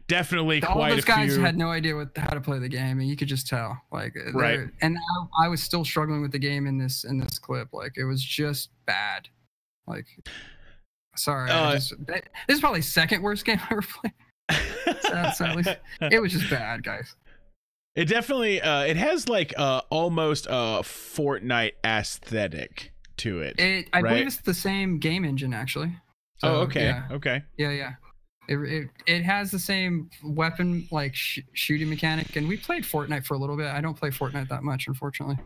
definitely All quite those a guys few. had no idea how to play the game, and you could just tell. Like, Right. And I was still struggling with the game in this clip. Like, it was just bad. Like, sorry. This is probably second worst game I ever played. Sadly, it was just bad, guys. It definitely it has like almost a Fortnite aesthetic to it. I right? believe it's the same game engine actually. So, Oh, okay. Yeah. Okay. Yeah. It has the same weapon like shooting mechanic, and we played Fortnite for a little bit. I don't play Fortnite that much, unfortunately.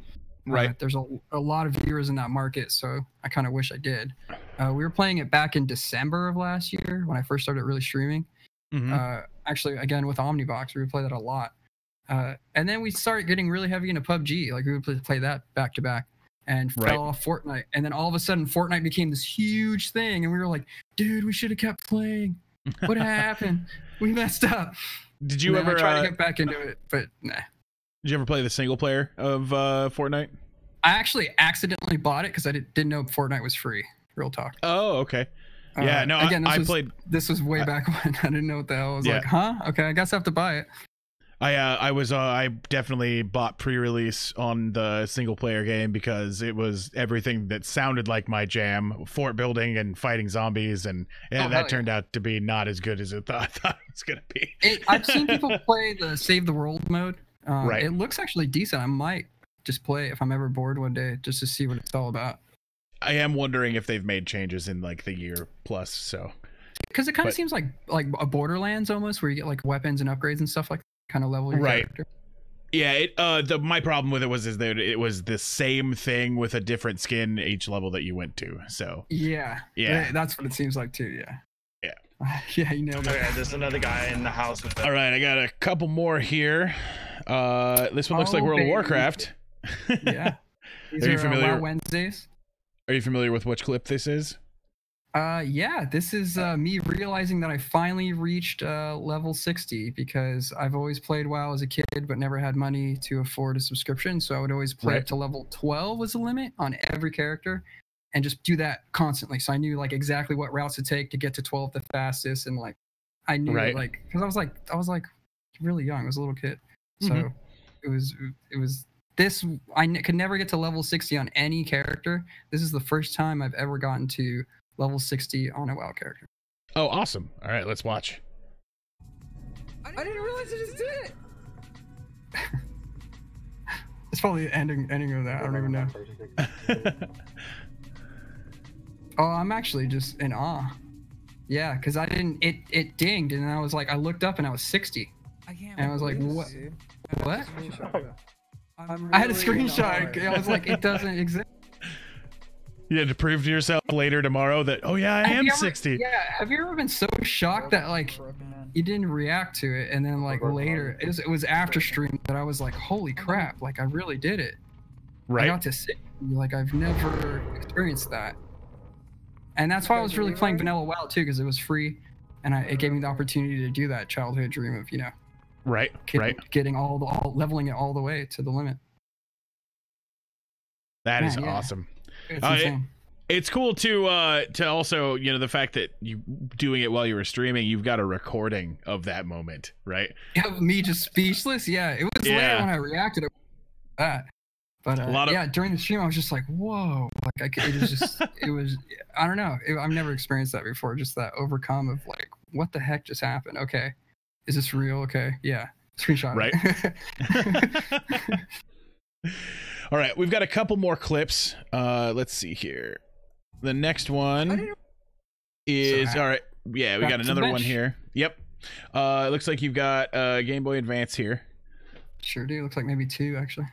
Right. There's a lot of viewers in that market, so I kind of wish I did. We were playing it back in December of last year when I first started really streaming. Mhm. Actually, again with Omnibox, we would play that a lot. And then we started getting really heavy into PUBG. Like we would play that back to back, and fell off Fortnite. And then all of a sudden, Fortnite became this huge thing, and we were like, "Dude, we should have kept playing. What happened? We messed up." Did you And then ever I tried to get back into it, but nah. Did you ever play the single player of Fortnite? I actually accidentally bought it because I didn't know Fortnite was free. Real talk. Oh, okay. Yeah, no, again, I played. This was way back when. I didn't know what the hell. I was like, huh? Okay, I guess I have to buy it. I definitely bought pre-release on the single player game because it was everything that sounded like my jam: fort building and fighting zombies, and that turned out to be not as good as I thought it was gonna be. I've seen people play the Save the World mode. Right. It looks actually decent. I might just play it if I'm ever bored one day just to see what it's all about. I am wondering if they've made changes in like the year plus. So because it kind of seems like a Borderlands almost, where you get like weapons and upgrades and stuff like that, kind of level your character. Yeah, my problem with it was that it was the same thing with a different skin each level that you went to. So yeah, that's what it seems like too. Yeah. Yeah, you nailed it. Okay, there's another guy in the house with all right, I got a couple more here. This one looks like World of Warcraft. Yeah. These Are you familiar? WoW Wednesdays. Are you familiar with which clip this is? Yeah, this is me realizing that I finally reached level 60 because I've always played WoW as a kid but never had money to afford a subscription, so I would always play up to level 12 was the limit on every character and just do that constantly. So I knew like exactly what routes to take to get to 12 the fastest, and like I knew like because I was like really young, I was a little kid. So it was could never get to level 60 on any character. This is the first time I've ever gotten to level 60 on a WoW character. Oh, awesome. All right, let's watch. I didn't realize I just did it. It's probably the ending of that. I don't even know. Oh, I'm actually just in awe. Yeah, because I didn't. It dinged, and I was like, I looked up, and I was 60. And I was like, what? What? I had a screenshot. I was like, it doesn't exist. You had to prove to yourself later tomorrow that, oh yeah, I am 60. Yeah. Have you ever been so shocked that like you didn't react to it, and then like later, it was after stream that I was like, holy crap! Like I really did it. Right. I got to sit. Like I've never experienced that. And that's why I was really playing Vanilla WoW too, because it was free, and it gave me the opportunity to do that childhood dream of, right, getting leveling it all the way to the limit. That is awesome. It's insane. It's cool to also, the fact that you doing it while you were streaming, you've got a recording of that moment, right? Yeah, me just speechless. Yeah, it was later when I reacted to that. But during the stream, I was just like, whoa. Like, it was, I don't know. I've never experienced that before. Just that overcome of like, what the heck just happened? Okay. Is this real? Okay. Yeah. Screenshot. Right. All right. We've got a couple more clips. Let's see here. The next one is, all right. Yeah, we got another one here. Yep. It looks like you've got Game Boy Advance here. Sure do. Looks like maybe 2, actually.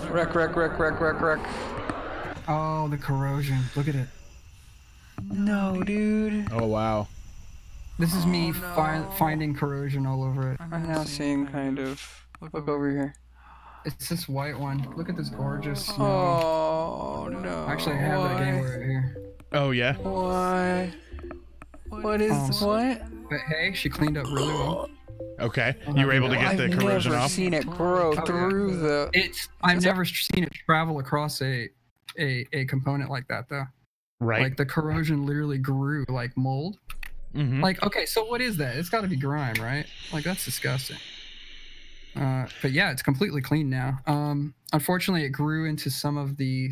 Wreck. Oh, the corrosion. Look at it. No, dude. Oh, wow. This is me finding corrosion all over it. I'm now seeing kind of. Look over here. It's this white one. Look at this gorgeous snow. Oh, no. Actually, I have that game right here. Oh, yeah? Why? What is what? But hey, she cleaned up really well. Okay, you were able to get the corrosion off. I've never seen it grow through the. I've never seen it travel across a component like that though. Right. Like the corrosion literally grew like mold. Mm-hmm. Like, okay, so what is that? It's got to be grime, right? Like that's disgusting. But yeah, it's completely clean now. Unfortunately, it grew into some of the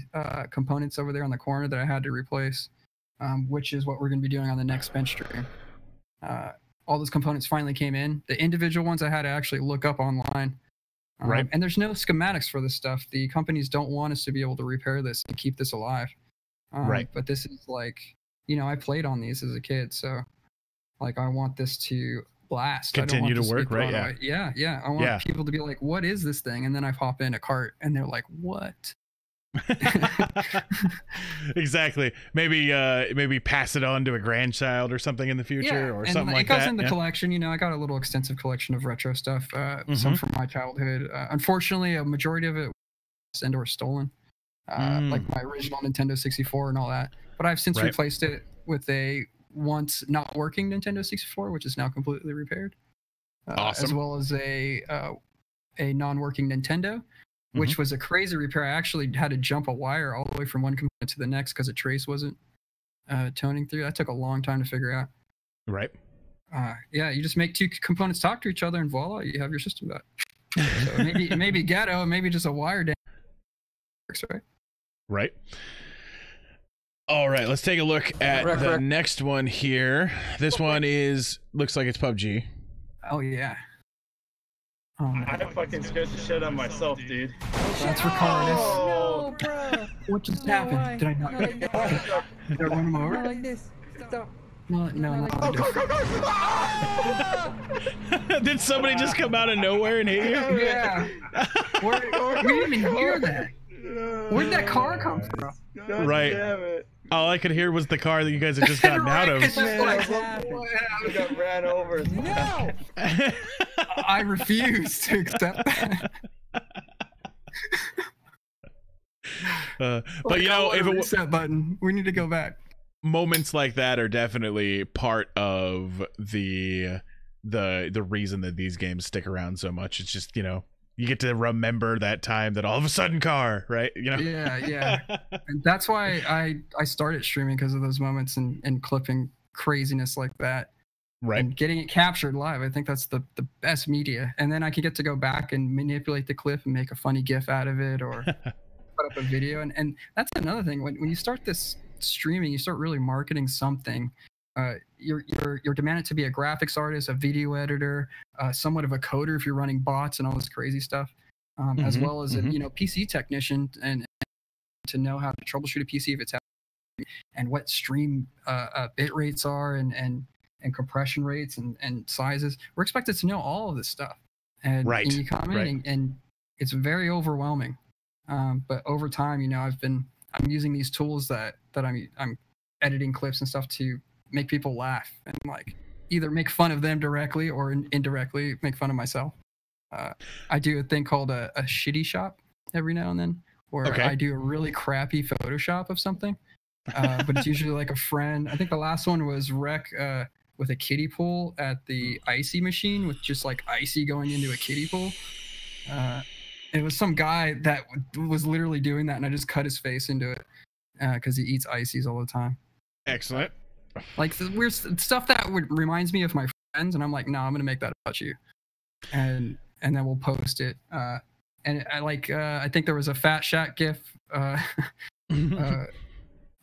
components over there on the corner that I had to replace, which is what we're going to be doing on the next bench stream. All those components finally came in. The individual ones I had to actually look up online. Right. And there's no schematics for this stuff. The companies don't want us to be able to repair this and keep this alive. Right. But this is like, I played on these as a kid, so like I want this to blast. Continue to work, right? Yeah. Yeah. I want people to be like, what is this thing? And then I pop in a cart and they're like, what? Exactly. Maybe pass it on to a grandchild or something in the future, or something like that. It goes in the collection. I got a little extensive collection of retro stuff, some from my childhood. Unfortunately, a majority of it was and or stolen, like my original Nintendo 64 and all that. But I've since replaced it with a once not working Nintendo 64, which is now completely repaired. Awesome. As well as a non-working Nintendo, which was a crazy repair. I actually had to jump a wire all the way from one component to the next because a trace wasn't toning through. That took a long time to figure out. Right. Yeah, you just make 2 components talk to each other, and voila, you have your system back. So maybe ghetto, maybe just a wire down. Right. Right. All right, let's take a look at the next one here. This one looks like it's PUBG. Oh yeah. I fucking scared the shit out of myself, dude. That's Ricardus. No, bro. What just happened? Did I not? Did I run him over? Not like this. Stop. No. Did somebody just come out of nowhere and hit you? Yeah. We didn't even hear that. Where did that car come from? God damn it. All I could hear was the car that you guys had just gotten out of. I got ran over. No. I refuse to accept that. But if it reset button, we need to go back. Moments like that are definitely part of the reason that these games stick around so much. It's just, you get to remember that time that all of a sudden car, right? Yeah. And that's why I started streaming, because of those moments and clipping craziness like that. Right. And getting it captured live, I think that's the best media. And then I can get to go back and manipulate the clip and make a funny GIF out of it, or put up a video. And that's another thing. When you start this streaming, you start really marketing something. You're demanded to be a graphics artist, a video editor, somewhat of a coder if you're running bots and all this crazy stuff, as well as a PC technician, and to know how to troubleshoot a PC if it's happening, and what stream bit rates are, and compression rates and sizes. We're expected to know all of this stuff. And, right. and you come in and it's very overwhelming. But over time, I'm using these tools that I'm editing clips and stuff to make people laugh and like either make fun of them directly or indirectly make fun of myself. I do a thing called a shitty shop every now and then, where I do a really crappy Photoshop of something. But it's usually like a friend. I think the last one was Rec with a kiddie pool at the icy machine, with just like icy going into a kiddie pool. It was some guy that was literally doing that, and I just cut his face into it because he eats ices all the time. Excellent. Like the weird stuff that reminds me of my friends, and I'm like, no, I'm gonna make that about you, and then we'll post it. And I think there was a FatxShack GIF.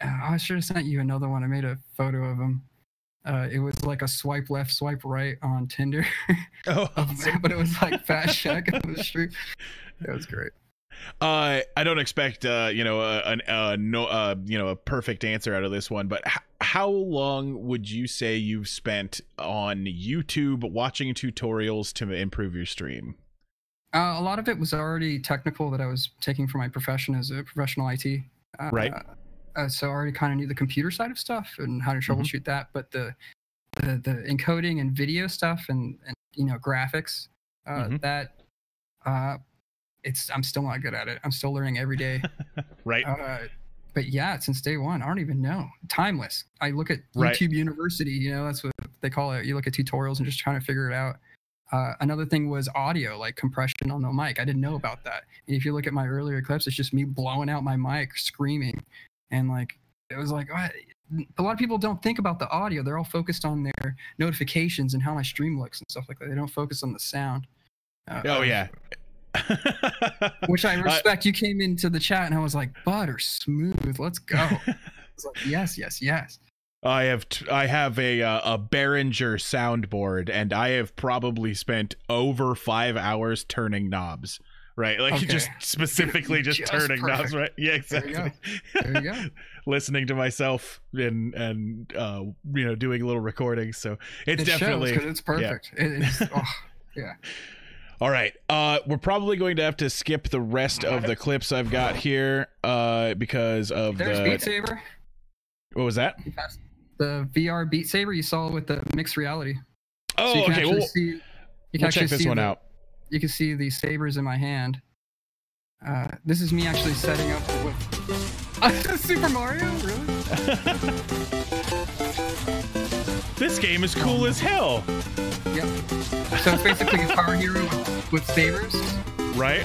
I should have sent you another one. I made a photo of him. It was like a swipe left, swipe right on Tinder. But it was like FatxShack on the street. It was great. I don't expect a perfect answer out of this one, but how long would you say you've spent on YouTube watching tutorials to improve your stream? A lot of it was already technical that I was taking for my profession as a professional IT. Right. So I already kind of knew the computer side of stuff and how to troubleshoot that, but the encoding and video stuff and graphics, I'm still not good at it. I'm still learning every day. Right. But yeah, since day one, I don't even know. Timeless. I look at YouTube University, that's what they call it. You look at tutorials and just trying to figure it out. Another thing was audio, like compression on the mic. I didn't know about that. And if you look at my earlier clips, it's just me blowing out my mic, screaming. And like, it was like, a lot of people don't think about the audio. They're all focused on their notifications and how my stream looks and stuff like that. They don't focus on the sound. Yeah. Which I respect. You came into the chat and I was like, butter smooth, let's go. I was like, yes. I have a Behringer soundboard, and I have probably spent over 5 hours turning knobs. Right, like just specifically just turning perfect. knobs. Right, yeah, exactly. There you go. Listening to myself and doing little recordings. So it's definitely because it's perfect. Yeah. It is. Yeah. All right. We're probably going to have to skip the rest of the clips I've got here because of There's Beat Saber. What was that? The VR Beat Saber you saw with the mixed reality. Oh, so okay. We'll check this one out. You can see the sabers in my hand. This is me actually setting up with Super Mario. Really? This game is cool as hell. Yep. So it's basically Guitar Hero with sabers. Right.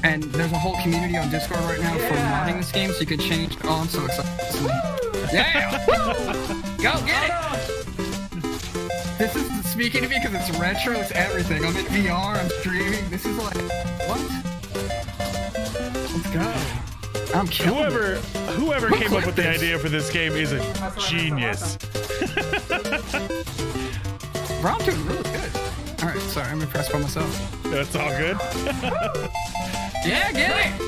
And there's a whole community on Discord right now for modding this game, so you can change. Oh, I'm so excited. Yeah! Go get it! This is speaking to me because it's retro, it's everything. I'm in VR, I'm streaming. This is like, what? Let's go. I'm killing Whoever came up with the idea for this game is a genius. Bro, I'm doing really good. All right, sorry, I'm impressed by myself. That's all good. Yeah, get it!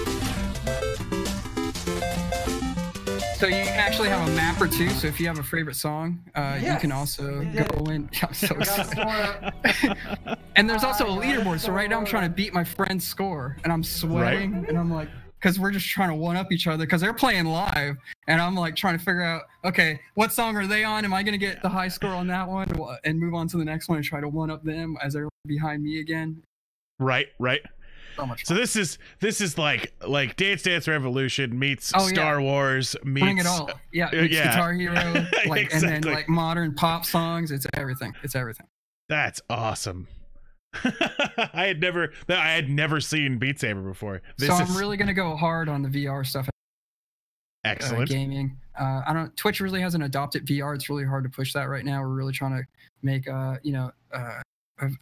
So you actually have a map or two, so if you have a favorite song, you can also go in. I'm so excited. And there's also a leaderboard, so right now I'm trying to beat my friend's score, and I'm sweating, and I'm like, because we're just trying to one-up each other, because they're playing live, and I'm like trying to figure out, okay, what song are they on? Am I going to get the high score on that one, and move on to the next one and try to one-up them as they're behind me again? Right. So much So fun. this is like Dance Dance Revolution meets Star Wars meets Bring it all. Yeah, meets Guitar Hero, like exactly. And then like modern pop songs. It's everything. That's awesome. I had never seen Beat Saber before. I'm really gonna go hard on the VR stuff. Excellent. gaming. I don't. Twitch really hasn't adopted VR. It's really hard to push that right now. We're really trying to make a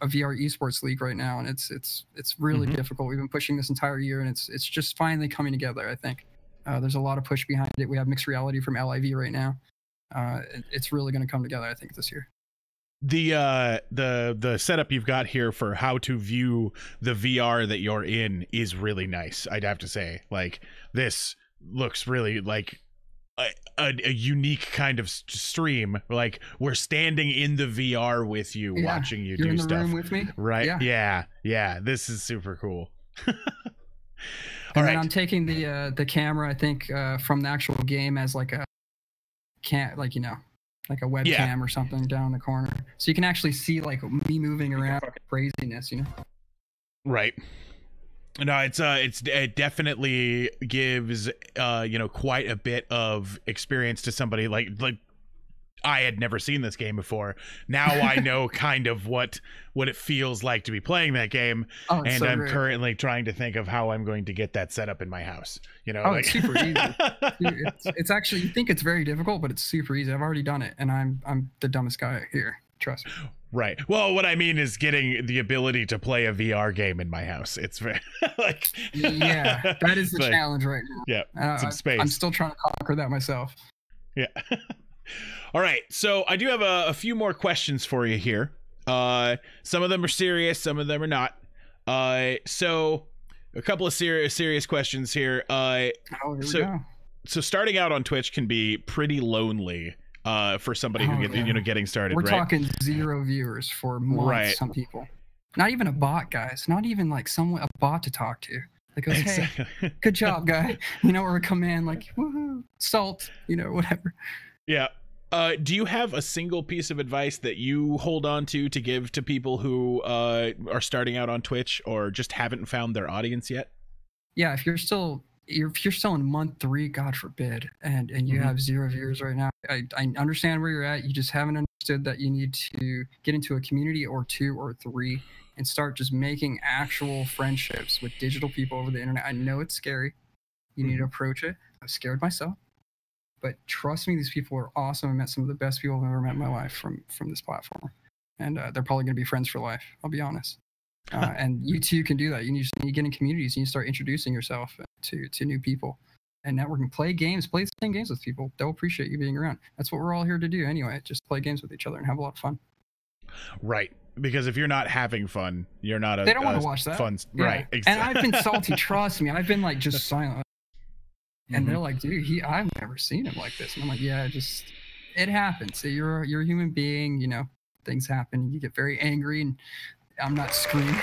VR esports league right now, and it's really difficult. We've been pushing this entire year, and it's just finally coming together. I think there's a lot of push behind it. We have mixed reality from LIV right now. It's really going to come together, I think, this year. The setup you've got here for how to view the VR that you're in is really nice. I'd have to say, like, this looks really like a unique kind of stream. Like, we're standing in the VR with you, watching you do in the stuff. room with me, right? Yeah. This is super cool. And then I'm taking the camera, I think, from the actual game as like a like a webcam or something down the corner, so you can actually see like me moving around, craziness, Right. No, it definitely gives quite a bit of experience to somebody like I had never seen this game before. Now I know kind of what it feels like to be playing that game, and so I'm currently trying to think of how I'm going to get that set up in my house. It's super easy. It's actually, you think it's very difficult, but it's super easy. I've already done it, and I'm the dumbest guy here. Trust me. Right. Well, what I mean is getting the ability to play a VR game in my house. It's very that is the challenge right now. Yeah, some space. I'm still trying to conquer that myself. Yeah. All right, so I do have a few more questions for you here. Some of them are serious, some of them are not. So a couple of serious questions here. Here we go. So starting out on Twitch can be pretty lonely for somebody who getting started. We're right? talking 0 viewers for months. Right. Some people, not even a bot, guys. Not even like a bot to talk to. Like, goes, hey, good job, guy. Or come in like, woohoo, salt, whatever. Yeah. Do you have a single piece of advice that you hold on to give to people who are starting out on Twitch or just haven't found their audience yet? Yeah, if you're still in month 3, God forbid, and you have 0 viewers right now, I understand where you're at. You just haven't understood that you need to get into a community or 2 or 3 and start just making actual friendships with digital people over the internet. I know it's scary. You need to approach it. I was scared myself. But trust me, these people are awesome. I met some of the best people I've ever met in my life from this platform. And they're probably going to be friends for life, I'll be honest. And you too can do that. You need to get in communities and you start introducing yourself to new people. And networking, play the same games with people. They'll appreciate you being around. That's what we're all here to do anyway, just play games with each other and have a lot of fun. Right. Because if you're not having fun, you're not they don't want to watch that. Fun. Yeah. Right. Exactly. And I've been salty, trust me. I've been like just silent. And they're like, dude, I've never seen him like this. And I'm like, yeah, it happens. So you're a human being, things happen. You get very angry, and I'm not screaming.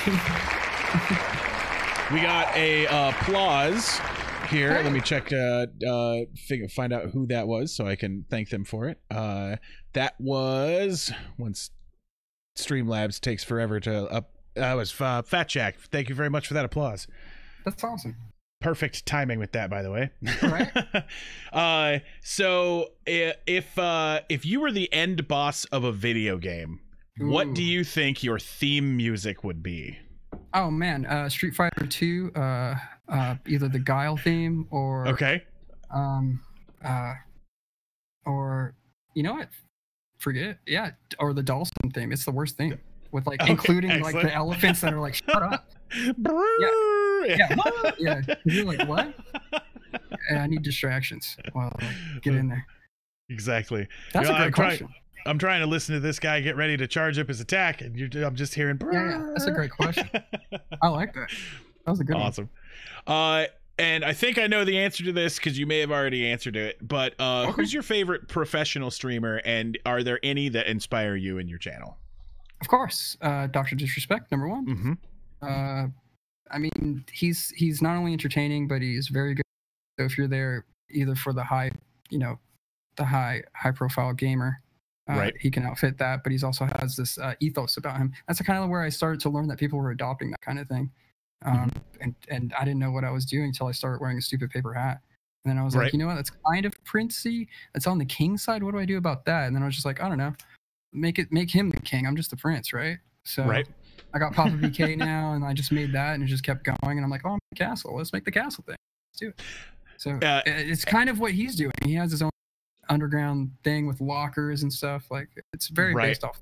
We got a applause here. Let me check, find out who that was so I can thank them for it. That was, once Streamlabs takes forever to up, that was FatxShack. Thank you very much for that applause. That's awesome. Perfect timing with that, by the way. Right. So if you were the end boss of a video game, what do you think your theme music would be? Oh man, Street Fighter 2, either the Guile theme or or you know what? Forget it. Yeah, or the Dawson theme. It's the worst thing with like including like the elephants that are like shut up. Yeah. You're like, what? I need distractions. Well, get in there. Exactly. That's a great question. I'm trying to listen to this guy get ready to charge up his attack, and I'm just hearing. Yeah, that's a great question. I like that. That was a good one. Awesome. And I think I know the answer to this because you may have already answered it. But who's your favorite professional streamer, and are there any that inspire you in your channel? Of course, Dr. Disrespect, number 1. I mean, he's not only entertaining, but he's very good. So if you're there either for the high profile gamer, right, he can outfit that. But he's also has this ethos about him. That's kind of where I started to learn that people were adopting that kind of thing. And I didn't know what I was doing until I started wearing a stupid paper hat. And then I was like, you know what? That's kind of princey. That's on the king side. What do I do about that? And then I was just like, I don't know. Make him the king. I'm just the prince, right? So I got Papa BK now, and I just made that, and it just kept going. And I'm like, oh, I'm the castle. Let's make the castle thing. Let's do it. So it's kind of what he's doing. He has his own underground thing with lockers and stuff. Like it's very based off.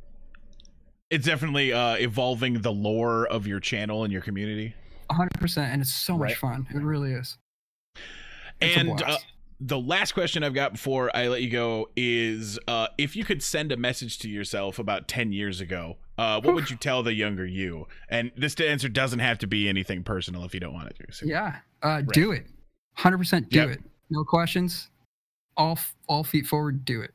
It's definitely evolving the lore of your channel and your community. 100%, and it's so much fun. It really is. It's and the last question I've got before I let you go is, if you could send a message to yourself about 10 years ago, what would you tell the younger you? And this answer doesn't have to be anything personal if you don't want it to. So. Yeah, do it. 100% do it. No questions. All feet forward. Do it.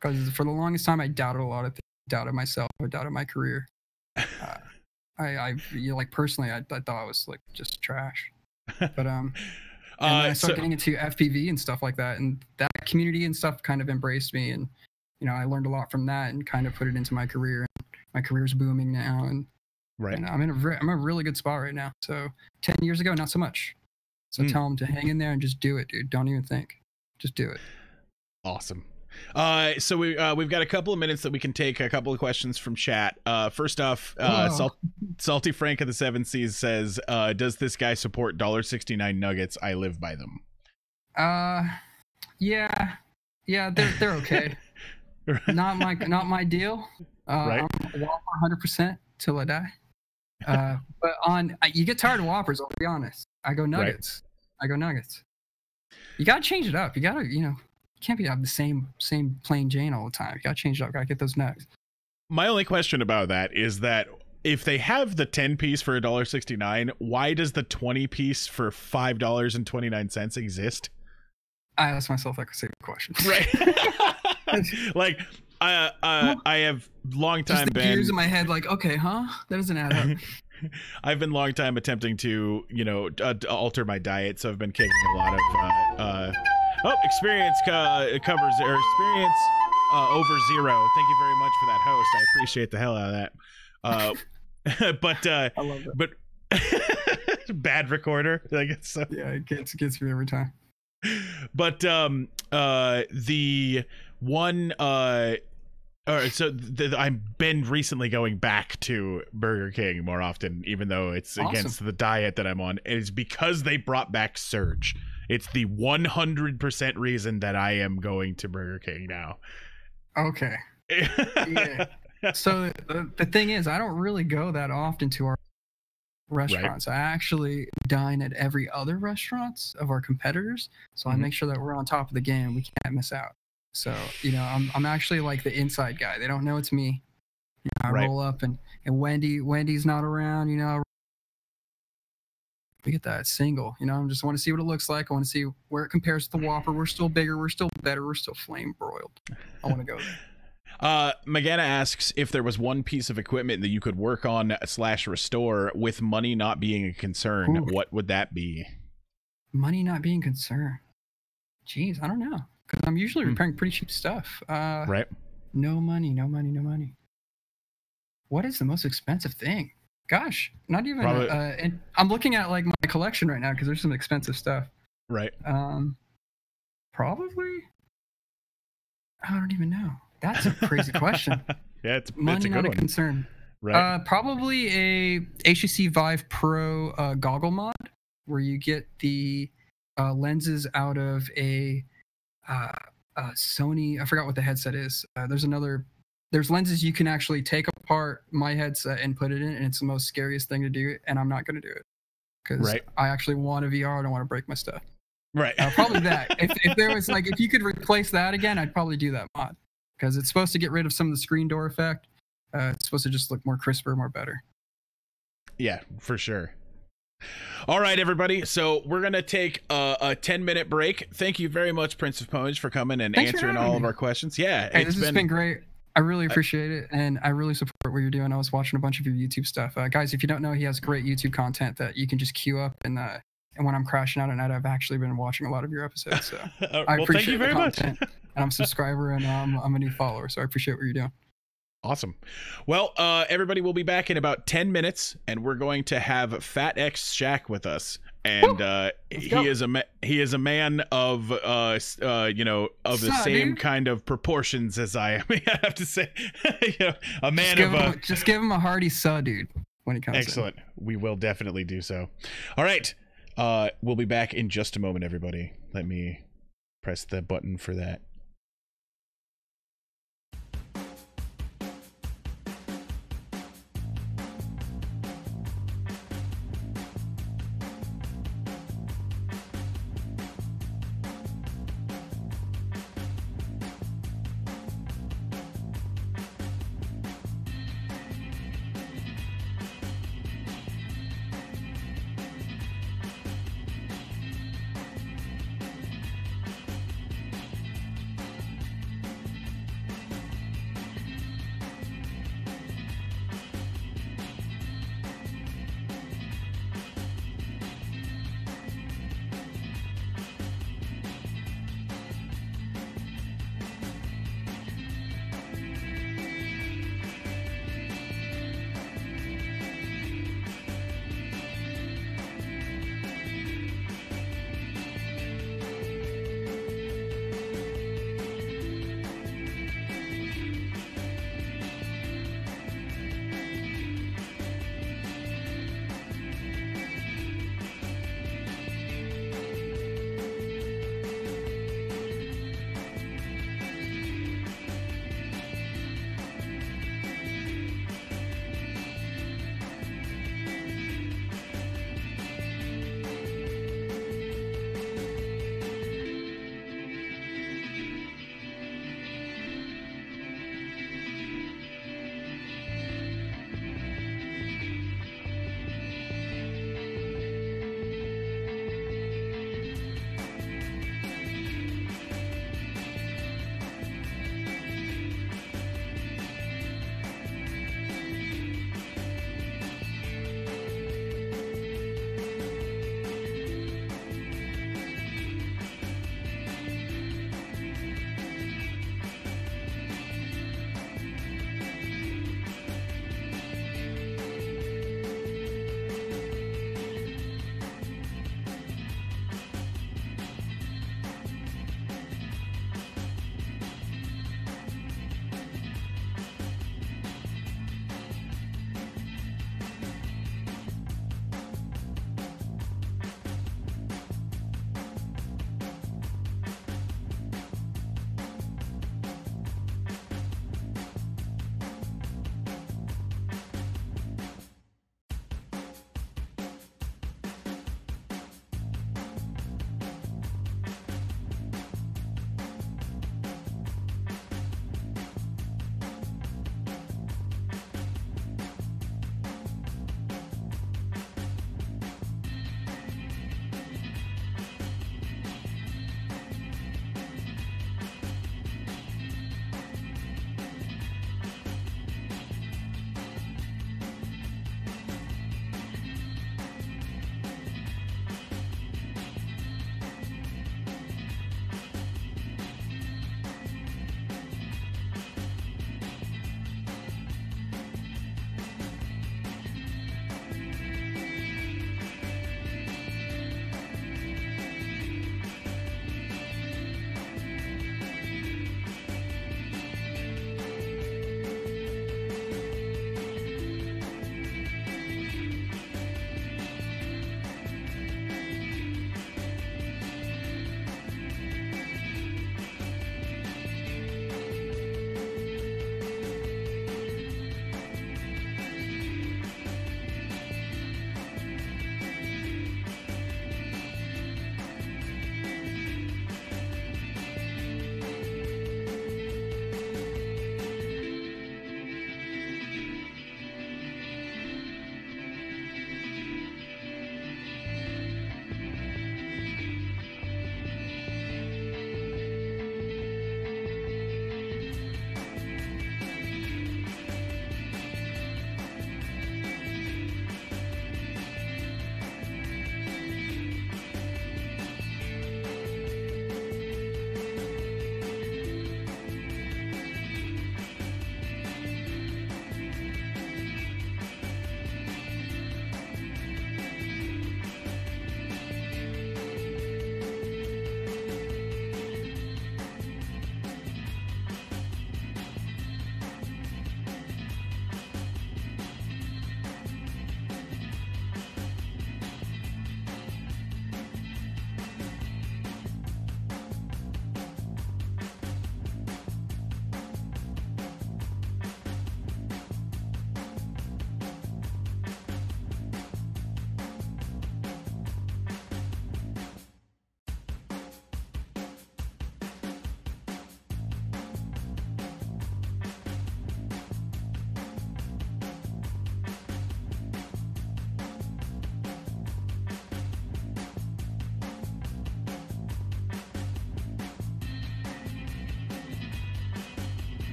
Because for the longest time, I doubted a lot of things. Doubted myself. I doubted my career. Personally, I thought I was like just trash. But and then I started getting into FPV and stuff like that, and that community and stuff kind of embraced me, and I learned a lot from that and kind of put it into my career. And my career's booming now, and I'm in a really good spot right now. So 10 years ago, not so much. So tell them to hang in there and just do it, dude. Don't even think. Just do it. Awesome. So we've got a couple of minutes that we can take a couple of questions from chat. First off, Salty Frank of the Seven Seas says, does this guy support $1.69 nuggets? I live by them. Yeah, they're okay. Not my deal. I'm a Whopper 100% till I die. But you get tired of Whoppers, I'll be honest. I go nuggets. You gotta change it up. You gotta, you can't be the same plain Jane all the time. You gotta change it up. Gotta get those nuggets. My only question about that is that if they have the 10 piece for $1.69, why does the 20 piece for $5.29 exist? I ask myself that same question. Right. Like I have long time just the gears in my head like, okay, that doesn't add up. I've been long time attempting to alter my diet, so I've been kicking a lot of experience covers or experience over 0. Thank you very much for that, host. I appreciate the hell out of that. But I love it. But bad recorder, I guess. So. Yeah, it gets me every time. But the one I've been recently going back to Burger King more often, even though it's against the diet that I'm on. It is because they brought back Surge. It's the 100% reason that I am going to Burger King now. Okay. Yeah. So the thing is, I don't really go that often to our restaurants. I actually dine at every other restaurants of our competitors. So I make sure that we're on top of the game. We can't miss out. So, I'm actually like the inside guy. They don't know it's me. I roll up and Wendy's not around, we get that single, I just want to see what it looks like. I want to see where it compares to the Whopper. We're still bigger. We're still better. We're still flame broiled. I want to go there. Magana asks if there was one piece of equipment that you could work on / restore with money not being a concern. Ooh. What would that be? Money not being a concern. Jeez, I don't know. Because I'm usually repairing pretty cheap stuff. Right. No money. What is the most expensive thing? Gosh, not even. And I'm looking at like my collection right now because there's some expensive stuff. Right. Probably. I don't even know. That's a crazy question. Yeah, it's money a good not one. A concern. Right. Probably a HTC Vive Pro goggle mod where you get the lenses out of a Sony. I forgot what the headset is. There's lenses you can actually take apart my headset and put it in, and it's the most scariest thing to do, and I'm not going to do it because I actually want a VR. I don't want to break my stuff. Right. Probably that. If there was if you could replace that again, I'd probably do that mod because it's supposed to get rid of some of the screen door effect. It's supposed to just look more crisper, more better. Yeah, for sure. All right, everybody. So we're going to take a 10-minute break. Thank you very much, Prince of Pwnage, for coming and answering all of our questions. Yeah, hey, this has been great. I really appreciate it, and I really support what you're doing. I was watching a bunch of your YouTube stuff. Guys, if you don't know, he has great YouTube content that you can just queue up, and when I'm crashing out at night, I've actually been watching a lot of your episodes. So I appreciate thank you very much. And I'm a subscriber, and I'm a new follower, so I appreciate what you're doing. Awesome. Well, everybody will be back in about 10 minutes, and we're going to have FatxShack with us. And he is a man of the same kind of proportions as I am. I have to say, a man just give him a hearty dude, when he comes. Excellent. We will definitely do so. All right. We'll be back in just a moment, everybody. let me press the button for that.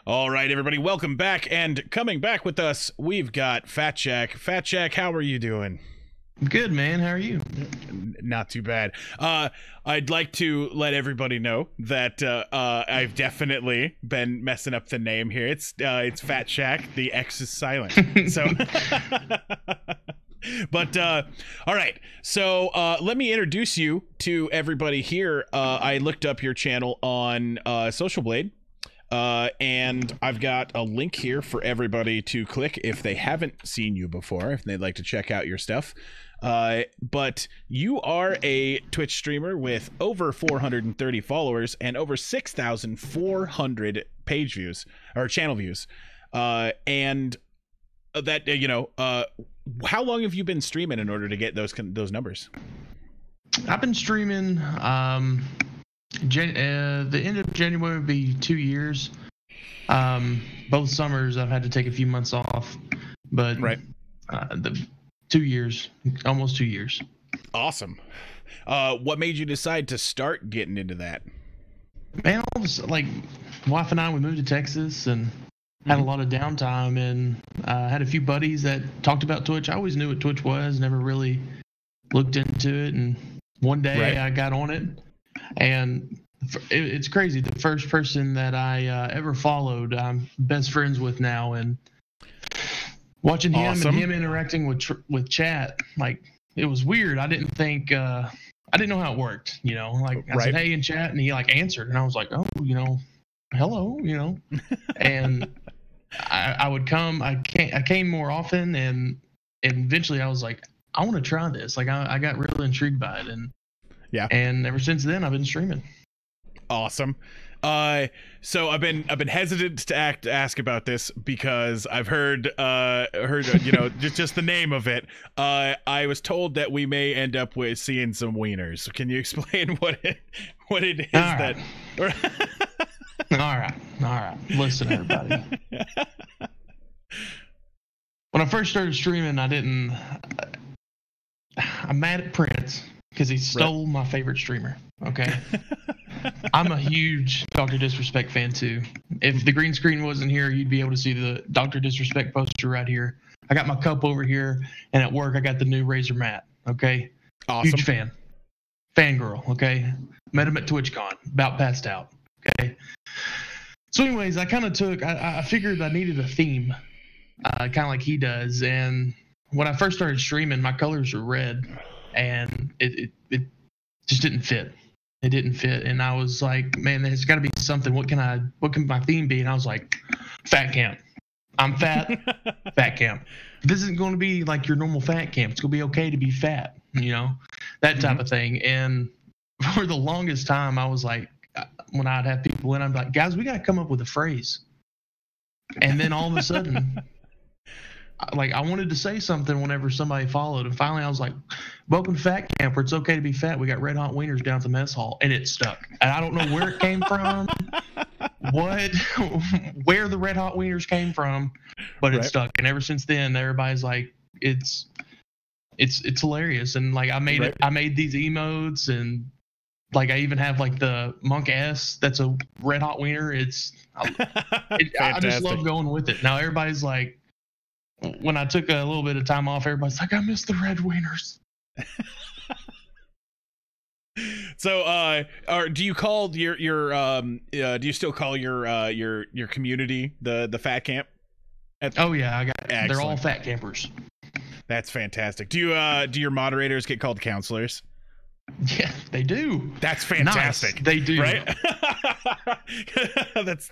All right, everybody, welcome back. And coming back with us, we've got FatxShack. FatxShack, how are you doing? Good, man. How are you? Not too bad. I'd like to let everybody know that I've definitely been messing up the name here. It's FatxShack. The X is silent. So, but all right. So let me introduce you to everybody here. I looked up your channel on Social Blade. And I've got a link here for everybody to click if they haven't seen you before, if they'd like to check out your stuff. But you are a Twitch streamer with over 430 followers and over 6,400 page views or channel views. And that, how long have you been streaming in order to get those numbers? I've been streaming, the end of January would be 2 years. Both summers I've had to take a few months off, but right. The 2 years, almost 2 years. Awesome. What made you decide to start getting into that? Man, all of a sudden, like, wife and I, we moved to Texas and had a lot of downtime, and had a few buddies that talked about Twitch. I always knew what Twitch was, never really looked into it, and one day I got on it, and it's crazy. The first person that I ever followed, I'm best friends with now, and watching him and him interacting with chat, like, it was weird. I didn't think, I didn't know how it worked, like I said, hey, in chat, and he like answered, and I was like, oh, hello, and I would come, I came more often, and eventually I was like, I want to try this. Like, I got really intrigued by it, and and ever since then I've been streaming. Awesome. So I've been hesitant to ask about this because I've heard just the name of it. I was told that we may end up with seeing some wieners. Can you explain what it is that? All right. Listen, everybody. When I first started streaming, I'm mad at Prince because he stole my favorite streamer. Okay. I'm a huge Dr. Disrespect fan too. If the green screen wasn't here, you'd be able to see the Dr. Disrespect poster right here. I got my cup over here, and at work I got the new Razer mat. Okay. Awesome. Huge fan. Fangirl. Okay. Met him at TwitchCon. About passed out. Okay. So anyways, I kind of I figured I needed a theme, kind of like he does. And when I first started streaming, my colors were red, and it just didn't fit. It didn't fit, and I was like, man, there's got to be something. What can my theme be? And I was like, fat camp. I'm fat. Fat camp. This isn't going to be like your normal fat camp. It's going to be okay to be fat, that type of thing. And for the longest time, I was like, when I'd have people in, I'm like, guys, we got to come up with a phrase. And then all of a sudden, like, I wanted to say something whenever somebody followed, and finally I was like, welcome to Fat Camp, where it's okay to be fat. We got red hot wieners down at the mess hall, and it stuck. And I don't know where it came from, where the red hot wieners came from, but it stuck. And ever since then, everybody's like, it's hilarious. And like, I made these emotes, and like, I even have like the Monk S that's a red hot wiener. I just love going with it. Now everybody's like, when I took a little bit of time off, everybody's like, I miss the red wieners. So, do you call do you still call your community the Fat Camp? Oh yeah, they're all fat campers. That's fantastic. Do your moderators get called counselors? Yeah, they do. That's fantastic. Nice. They do, right?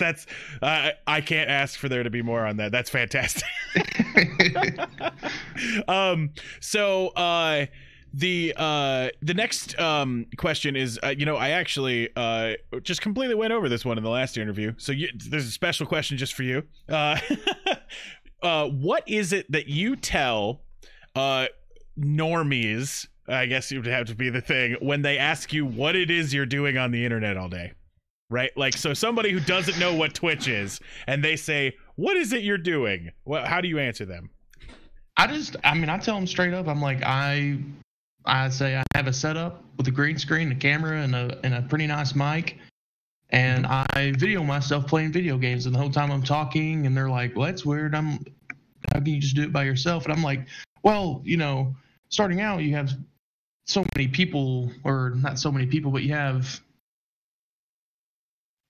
that's I can't ask for there to be more on that. That's fantastic. So the next question is, I actually just completely went over this one in the last interview. So there's a special question just for you. What is it that you tell normies, I guess it would have to be the thing, when they ask you what it is you're doing on the internet all day? Right? Like, so somebody who doesn't know what Twitch is, and they say, what is it you're doing? Well, how do you answer them? I tell them straight up. I'm like, I say I have a setup with a green screen, a camera, and a pretty nice mic, and I video myself playing video games, and the whole time I'm talking, and they're like, "Well, that's weird. How can you just do it by yourself?" And I'm like, "Well, starting out, you have so many people, or not so many people, but you have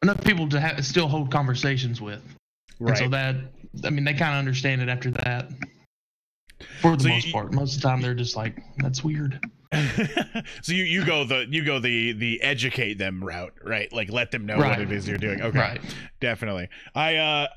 enough people to still hold conversations with." Right. And so they kind of understand it after that. For the most part, most of the time they're just like, "That's weird." So you go the educate them route, right? Like let them know what it is you're doing. Okay, right. Definitely. I've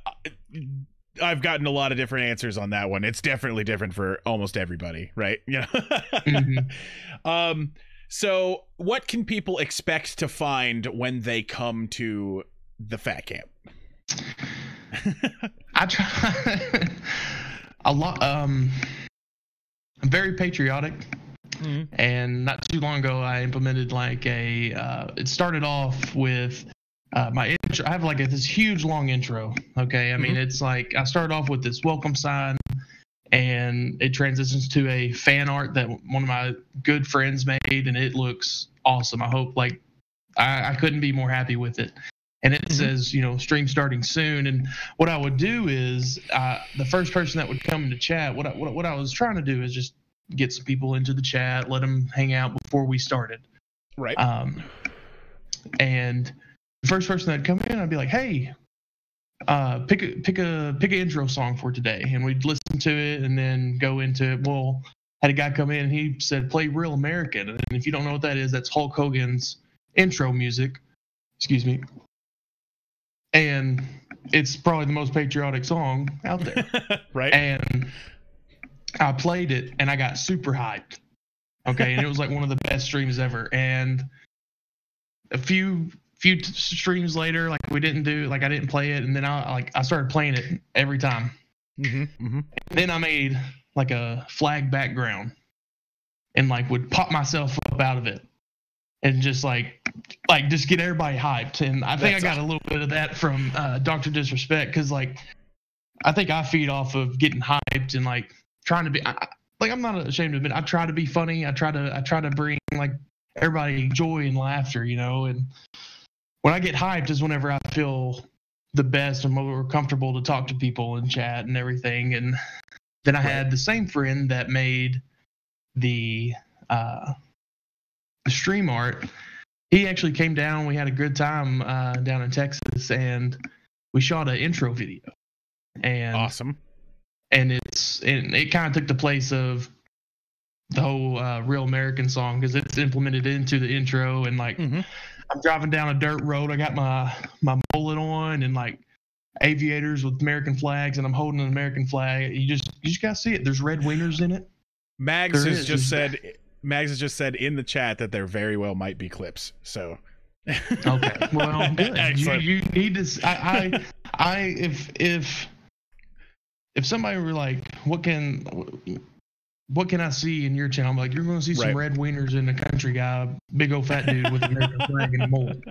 gotten a lot of different answers on that one. It's definitely different for almost everybody, right? Mm-hmm. So what can people expect to find when they come to the Fat Camp? I try a lot. I'm very patriotic, and not too long ago I implemented it started off with my intro. I have this huge long intro. Okay, I mean it's like I start off with this welcome sign, and it transitions to a fan art that one of my good friends made, and it looks awesome. I hope I couldn't be more happy with it. And it says, stream starting soon. And what I would do is the first person that would come into chat, what I was trying to do is just get some people into the chat, let them hang out before we started. Right. And the first person that'd come in, I'd be like, "Hey, pick a intro song for today," and we'd listen to it and then go into it. Well, had a guy come in and he said, "Play Real American," and if you don't know what that is, that's Hulk Hogan's intro music. Excuse me. And it's probably the most patriotic song out there. Right. And I played it and I got super hyped. Okay. And it was like one of the best streams ever. And a few streams later, I didn't play it. And then I started playing it every time. Mm-hmm. Then I made a flag background and would pop myself up out of it. And just just get everybody hyped. And I think I got a little bit of that from Dr. Disrespect, because I think I feed off of getting hyped and trying to be I'm not ashamed to admit I try to be funny. I try to bring everybody joy and laughter, and when I get hyped is whenever I feel the best and more comfortable to talk to people and chat and everything. And then I had the same friend that made the stream art. He actually came down. We had a good time down in Texas, and we shot an intro video. And awesome. And it kind of took the place of the whole Real American song, because it's implemented into the intro. And I'm driving down a dirt road. I got my mullet on and aviators with American flags, and I'm holding an American flag. You just gotta see it. There's red wieners in it. Mags has just said in the chat that there very well might be clips. So okay, well, good. You need to. If somebody were like, what can I see in your channel? I'm like, you're going to see some red wieners in a country guy, big old fat dude with an American flag and a mullet.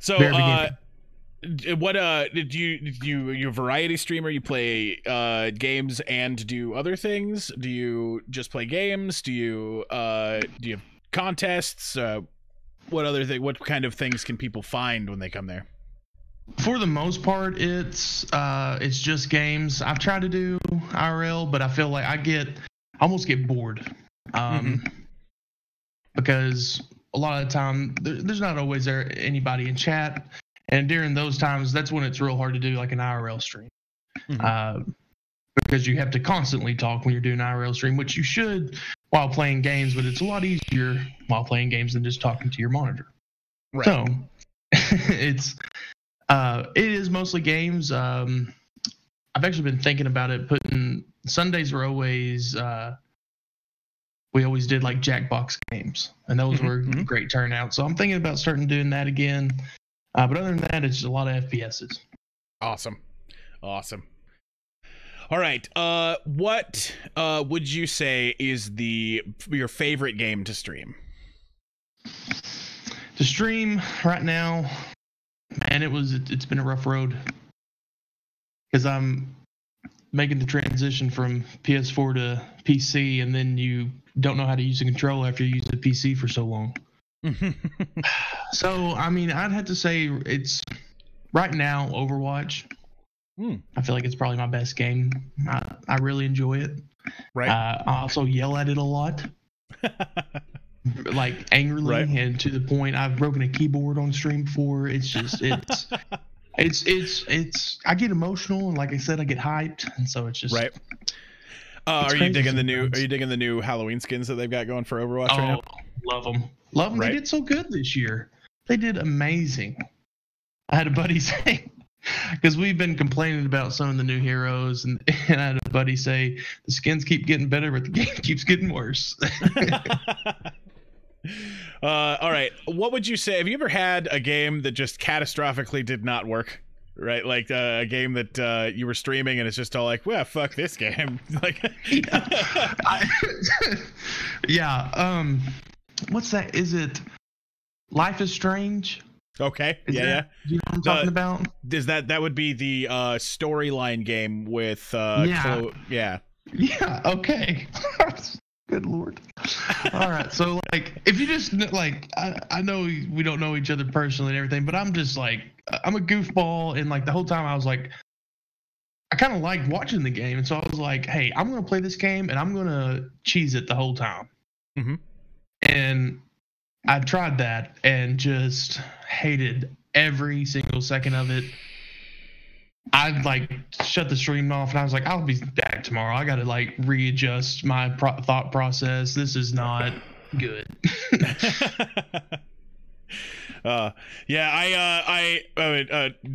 So what did you're a variety streamer? You play games and do other things? Do you just play games? Do you have contests? What kind of things can people find when they come there? For the most part, it's just games. I've tried to do IRL, but I feel like I almost get bored, because a lot of the time there's not always anybody in chat. And during those times, that's when it's real hard to do an IRL stream, because you have to constantly talk when you're doing an IRL stream, which you should while playing games, but it's a lot easier while playing games than just talking to your monitor. Right. So it is mostly games. I've actually been thinking about it. Sundays were always we always did Jackbox games, and those were great turnout. So I'm thinking about starting doing that again. But other than that, it's a lot of FPSs. Awesome. All right. What would you say is your favorite game to stream? To stream right now, man, it's been a rough road, because I'm making the transition from PS4 to PC, and then you don't know how to use a controller after you use the PC for so long. So, I mean, I'd have to say it's right now Overwatch. I feel like it's probably my best game. I really enjoy it. Right. I also yell at it a lot, like angrily, Right. and to the point I've broken a keyboard on stream before. It's just it's I get emotional, and like I said, I get hyped, and so it's just Right. Are you crazy digging the new? sometimes. Are you digging the new Halloween skins that they've got going for Overwatch right now? Love them. Love them. Right. They did so good this year. They did amazing. I had a buddy say, because we've been complaining about some of the new heroes, and I had a buddy say, the skins keep getting better, but the game keeps getting worse. All right. What would you say? Have you ever had a game that just catastrophically did not work? Right, like a game that you were streaming and it's just all like, well, fuck this game. Like, yeah. What's that? Is it Life is Strange? okay, Is yeah, that, you know what I'm talking about? Is that would be the storyline game with Yeah. yeah. Yeah, okay. Good lord. All right, so like, if you just like, I know we don't know each other personally and everything, but I'm just like, I'm a goofball, and like the whole time I was like, I kind of liked watching the game, and so I was like, hey, I'm gonna play this game and I'm gonna cheese it the whole time. Mhm. And I tried that and just hated every single second of it. I like shut the stream off, and I was like, I'll be back tomorrow. I got to like readjust my thought process. This is not good. The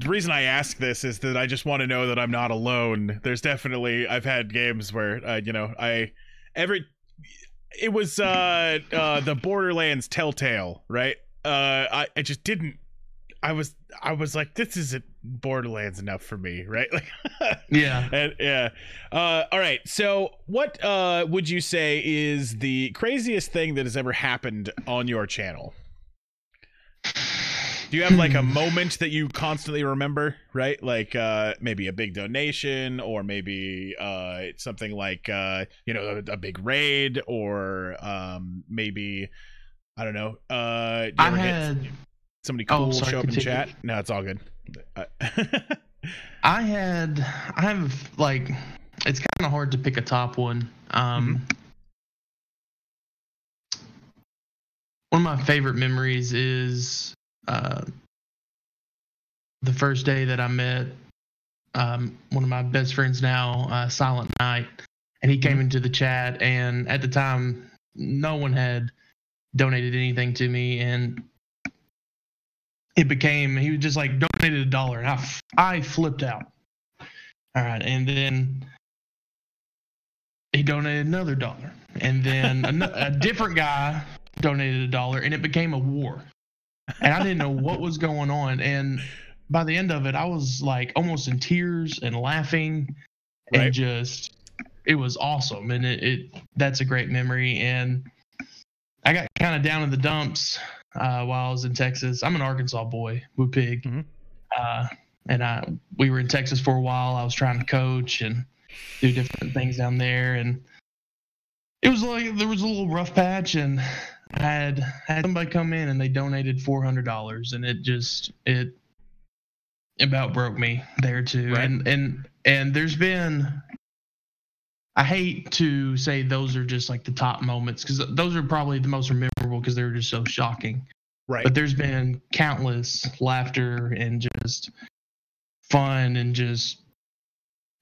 reason I ask this is that I just want to know that I'm not alone. There's definitely, I've had games where it was the Borderlands Telltale, right? I just didn't. I was like, this isn't Borderlands enough for me, right? Like, Yeah. and, yeah. All right. So, what would you say is the craziest thing that has ever happened on your channel? Do you have like a moment that you constantly remember, right? Like maybe a big donation, or maybe something like a big raid, or maybe I don't know. You I ever had. get somebody cool sorry, show up in continue. chat? No, it's all good. I have like, it's kind of hard to pick a top one. One of my favorite memories is the first day that I met one of my best friends now, Silent Night, and he came into the chat, and at the time, no one had donated anything to me, and he was just like donated $1, and I flipped out. All right, and then he donated another $1, and then a different guy donated $1, and it became a war, and I didn't know what was going on. And by the end of it, I was like almost in tears and laughing, and Right. just it was awesome, and that's a great memory. And I got kind of down in the dumps while I was in Texas. I'm an Arkansas boy, Woo Pig. And we were in Texas for a while. I was trying to coach and do different things down there, and it was like there was a little rough patch, and I had somebody come in and they donated $400, and it about broke me there too. Right. And there's been, I hate to say those are just like the top moments, because those are probably the most memorable because they were just so shocking. Right. But there's been countless laughter and just fun and just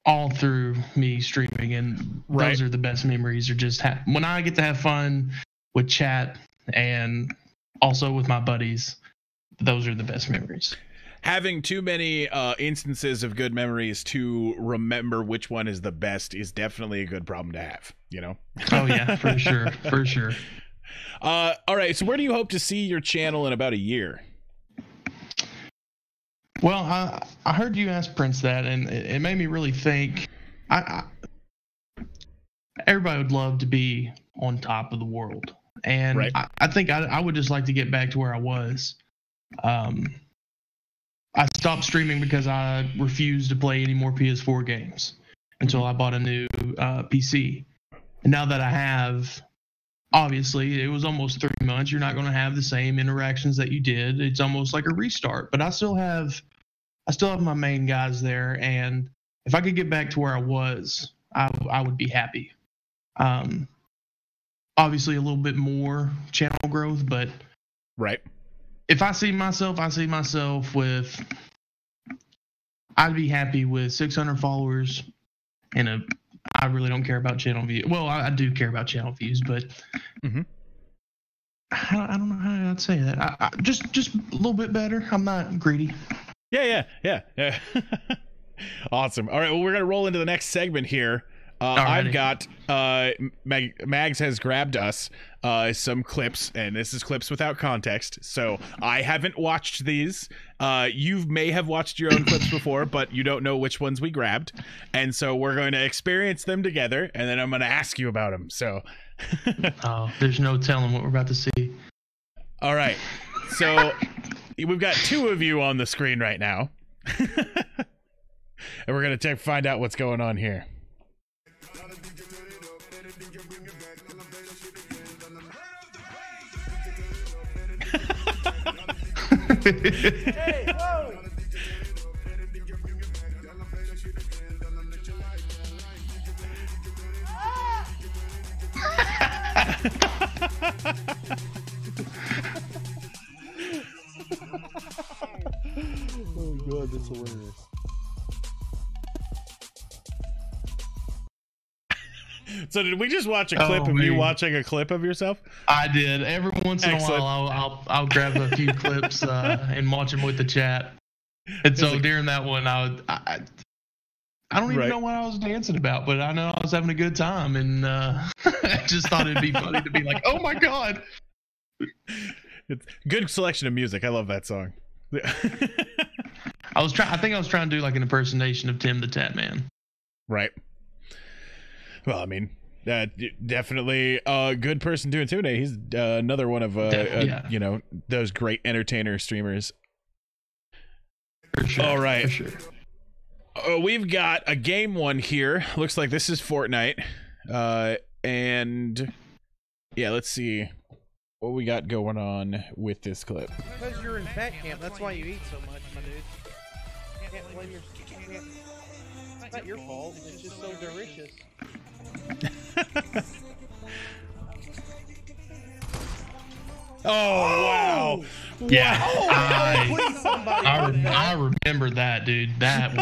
all through me streaming, and Right. those are the best memories. Are just when I get to have fun with chat and also with my buddies. Those are the best memories. Having too many instances of good memories to remember which one is the best is definitely a good problem to have, you know? Oh yeah, for sure, for sure. All right, so where do you hope to see your channel in about a year? Well, I heard you ask Prince that, and it made me really think. Everybody would love to be on top of the world, and Right. I think I would just like to get back to where I was. I stopped streaming because I refused to play any more PS4 games until I bought a new PC. And now that I have obviously it was almost 3 months. You're not going to have the same interactions that you did. It's almost like a restart, but I still have my main guys there. And if I could get back to where I was, I would be happy. Obviously a little bit more channel growth, but right. If I see myself with, I'd be happy with 600 followers and I really don't care about channel views. Well, I do care about channel views, but I don't know how I'd say that. I just a little bit better. I'm not greedy. Yeah. Awesome. All right, well, we're gonna roll into the next segment here. I've got Mags has grabbed us some clips, and this is clips without context, so I haven't watched these. You may have watched your own clips before, but you don't know which ones we grabbed, and so we're going to experience them together, and then I'm going to ask you about them. So oh, there's no telling what we're about to see. All right, so we've got two of you on the screen right now, and we're going to find out what's going on here. Hey, whoa! Oh god, that's hilarious. So did we just watch a clip of you watching a clip of yourself? I did. Every once in a while, I'll grab a few clips and watch them with the chat. And so during that one, I don't even know what I was dancing about, but I know I was having a good time, and I just thought it'd be funny to be like, "Oh my god!" It's good selection of music. I love that song. I think I was trying to do like an impersonation of Tim the Tap Man. Right. Well, I mean, definitely a good person to intimidate. He's another one of you know, those great entertainer streamers. For sure. All right. For sure. We've got a game one here. Looks like this is Fortnite. And yeah, let's see what we got going on with this clip. Because you're in fat camp, that's why you eat so much, my dude. Can't blame your... It's not your fault, it's just so delicious. Oh, wow. Yeah. Wow. I remember that, dude. That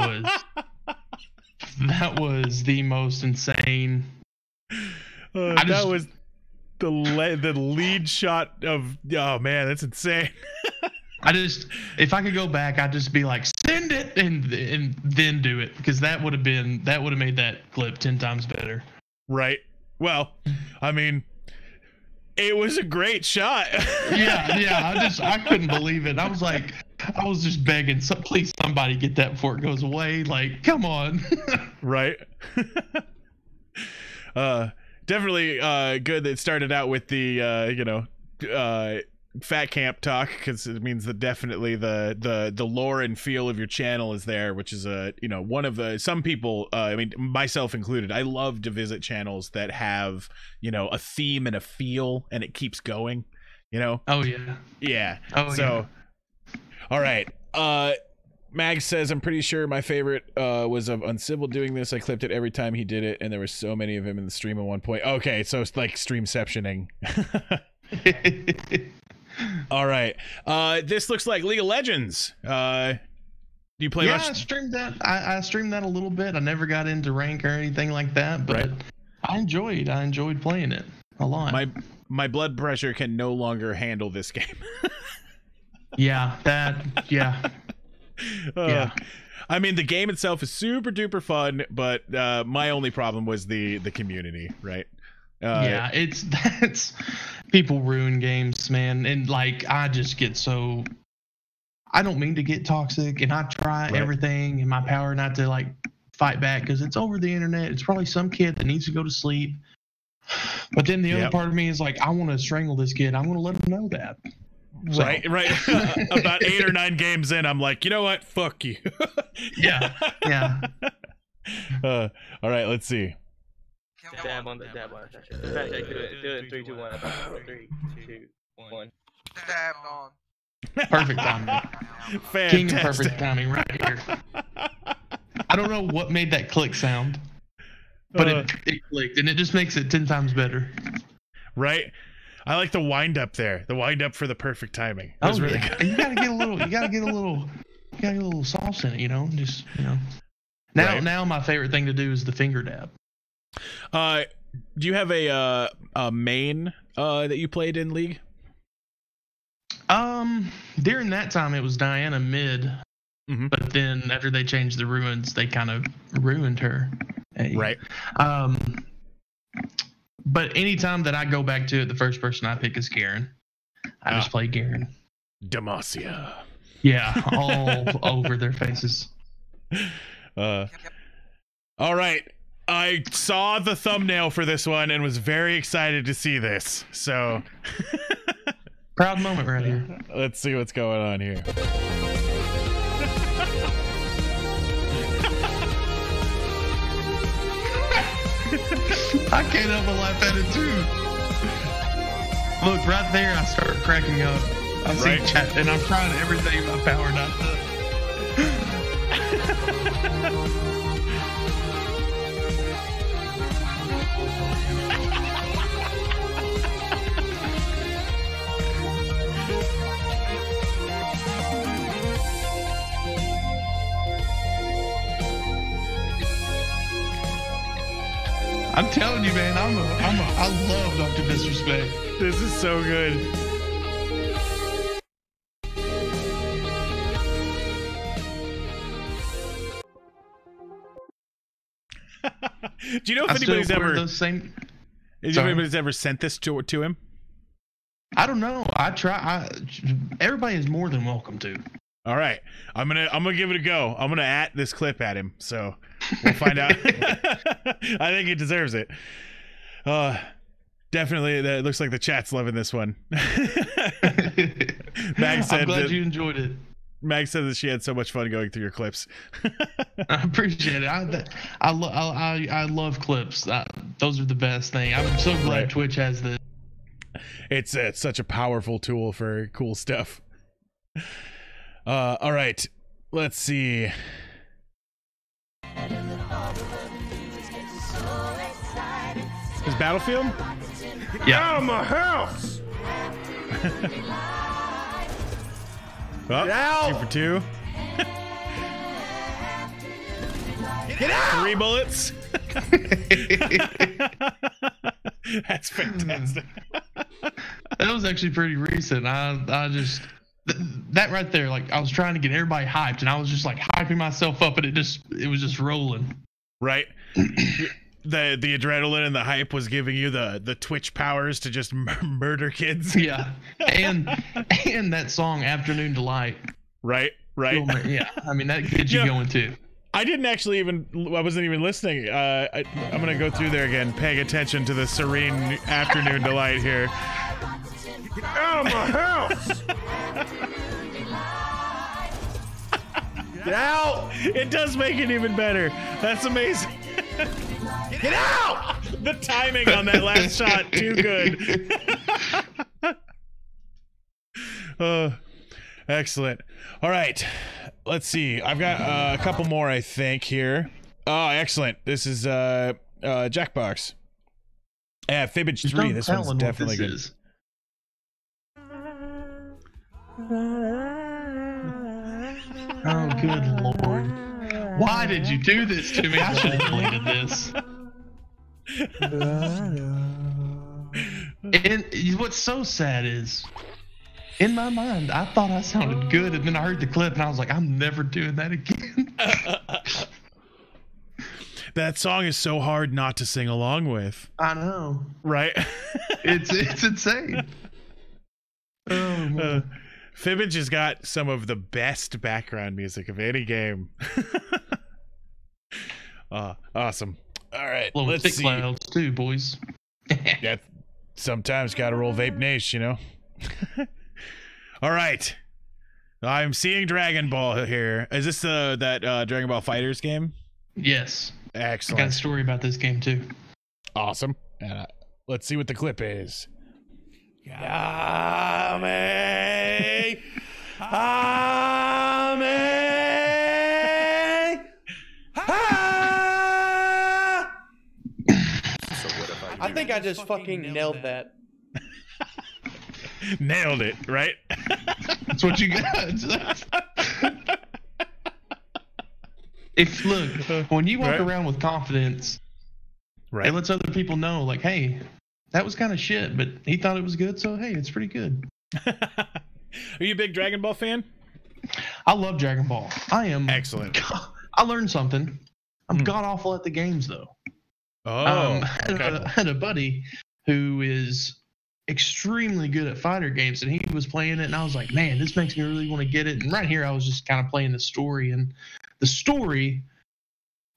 was the most insane. That was the lead shot of, oh man, that's insane. If I could go back, I'd just be like, send it and then do it, because that would have made that clip 10 times better. Right. Well, I mean, it was a great shot. yeah. I couldn't believe it. I was just begging, please somebody get that before it goes away. Like, come on. Right. Definitely good that it started out with the fat camp talk, because it means that definitely the lore and feel of your channel is there, which is one of the, some people, I mean myself included, I love to visit channels that have a theme and a feel, and it keeps going, Oh yeah. All right, Mag says, I'm pretty sure my favorite was of Uncivil doing this. I clipped it every time he did it, and there were so many of him in the stream at one point. Okay, so it's like streamceptioning. All right, this looks like League of Legends. Do you play much? I streamed that. I streamed that a little bit. I never got into rank or anything like that, but I enjoyed playing it a lot. My blood pressure can no longer handle this game. Yeah. I mean, the game itself is super duper fun, but my only problem was the community, right? Yeah, that's people ruin games, man, and like I just get so, I don't mean to get toxic, and I try everything in my power not to like fight back, because it's over the internet. It's probably some kid that needs to go to sleep, but then the other part of me is like, I want to strangle this kid. I'm going to let him know that. So. Right. About 8 or 9 games in, I'm like, you know what? Fuck you. Yeah. All right, let's see. Dab on the dab on. FatxShack, do it. Do it in 3, 2, 1. 3, 2, 1. Dabbed on. Perfect timing. Fantastic. King of perfect timing right here. I don't know what made that click sound, but it clicked, and it just makes it 10 times better. Right? I like the wind up there. The wind up for the perfect timing. That was really good. You gotta get a little sauce in it, just, Now my favorite thing to do is the finger dab. Do you have a main that you played in League? During that time it was Diana mid, but then after they changed the ruins, they kind of ruined her. Right. But anytime that I go back to it, the first person I pick is Garen. I just play Garen. Demacia. Yeah, all over their faces. All right. I saw the thumbnail for this one and was very excited to see this. So proud moment right here. Let's see what's going on here. I can't help but laugh at it too. Look, right there, I start cracking up. I see chat, and I'm trying everything in my power not to. I'm telling you, man, I love Dr. Disrespect. This is so good. Do you know if anybody's ever sent this to him? I don't know. Everybody is more than welcome to. All right, I'm gonna give it a go. I'm gonna at this clip at him, so we'll find out. I think he deserves it. Definitely. It looks like the chat's loving this one. Mag said I'm glad you enjoyed it. Mag said that she had so much fun going through your clips. I appreciate it. I love clips. Those are the best thing. I'm so glad Twitch has this. It's such a powerful tool for cool stuff. All right, let's see. Is Battlefield? Get out of my house! Get out! 2 for 2. Get out! 3 bullets. That's fantastic. That was actually pretty recent. I just that right there, like I was trying to get everybody hyped, and I was just like hyping myself up, and it was just rolling. Right. The adrenaline and the hype was giving you the Twitch powers to just murder kids. Yeah, and that song "Afternoon Delight." Right. Yeah, I mean that gets you going too. I wasn't even listening. I'm gonna go through there again, paying attention to the serene afternoon delight here. Get out of my house! Get out! It does make it even better. That's amazing. Get out! The timing on that last shot, too good. Excellent. All right, let's see. I've got a couple more, I think, here. Oh, excellent. This is Jackbox. Yeah, Fibbage 3. This one's definitely good. Oh, good lord. Why did you do this to me? I should have deleted this. And what's so sad is, in my mind, I thought I sounded good, and then I heard the clip, and I was like, I'm never doing that again. That song is so hard not to sing along with. I know. Right? It's insane. Oh, man. Fibbage has got some of the best background music of any game. Awesome. All right, let's see. Clouds too, boys. Yeah, sometimes gotta roll Vape Nash, All right, I'm seeing Dragon Ball here. Is this that Dragon Ball Fighters game? Yes. Excellent. I got a story about this game too. Awesome. And let's see what the clip is. I think I just fucking nailed that. Nailed it, right? That's what you got. If look, when you walk around with confidence, Right. it lets other people know, like, hey, that was kind of shit, but he thought it was good, so hey, it's pretty good. Are you a big Dragon Ball fan? I love Dragon Ball. I am Excellent. I learned something. I'm god awful at the games though. Oh, I had a buddy who is extremely good at fighter games, and he was playing it, and I was like, man, this makes me really want to get it. And right here, I was just kind of playing the story, and the story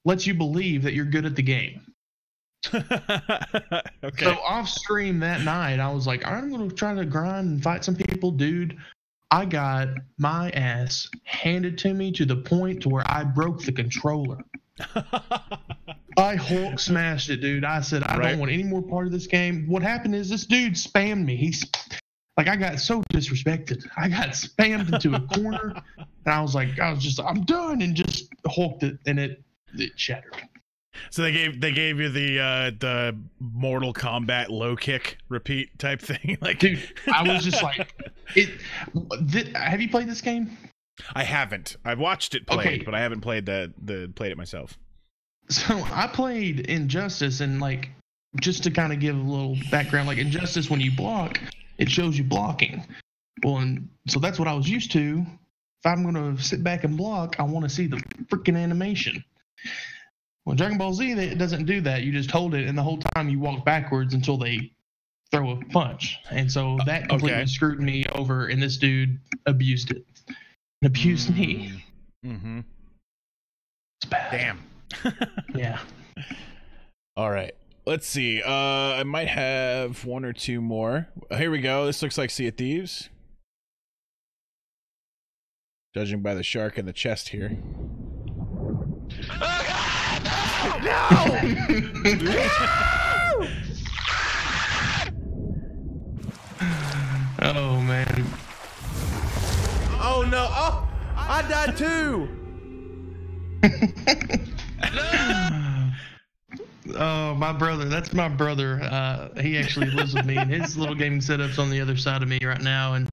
lets you believe that you're good at the game. Okay. So off stream that night, I was like, I'm going to try to grind and fight some people. Dude, I got my ass handed to me to the point to where I broke the controller. I Hulk smashed it, dude. I said, I don't want any more part of this game. What happened is this dude spammed me. He's like, I got so disrespected. I got spammed into a corner, and I was like, I'm done, and just hulked it, and it shattered. So they gave you the Mortal Kombat low kick repeat type thing, like, dude. I was just like, have you played this game? I haven't. I've watched it played, but I haven't played played it myself. So I played Injustice, and like, just to kind of give a little background, like Injustice, when you block, it shows you blocking. Well, and so that's what I was used to. If I'm gonna sit back and block, I want to see the freaking animation. Well, Dragon Ball Z, it doesn't do that. You just hold it, and the whole time you walk backwards until they throw a punch. And so that completely screwed me over, and this dude abused it. Abused me. Mm-hmm. It's bad. Damn. Yeah. All right. Let's see. I might have one or two more. Here we go. This looks like Sea of Thieves. Judging by the shark in the chest here. No! Oh man. Oh no! Oh, I died too. Oh, my brother. That's my brother. He actually lives with me, and his little gaming setup's on the other side of me right now. And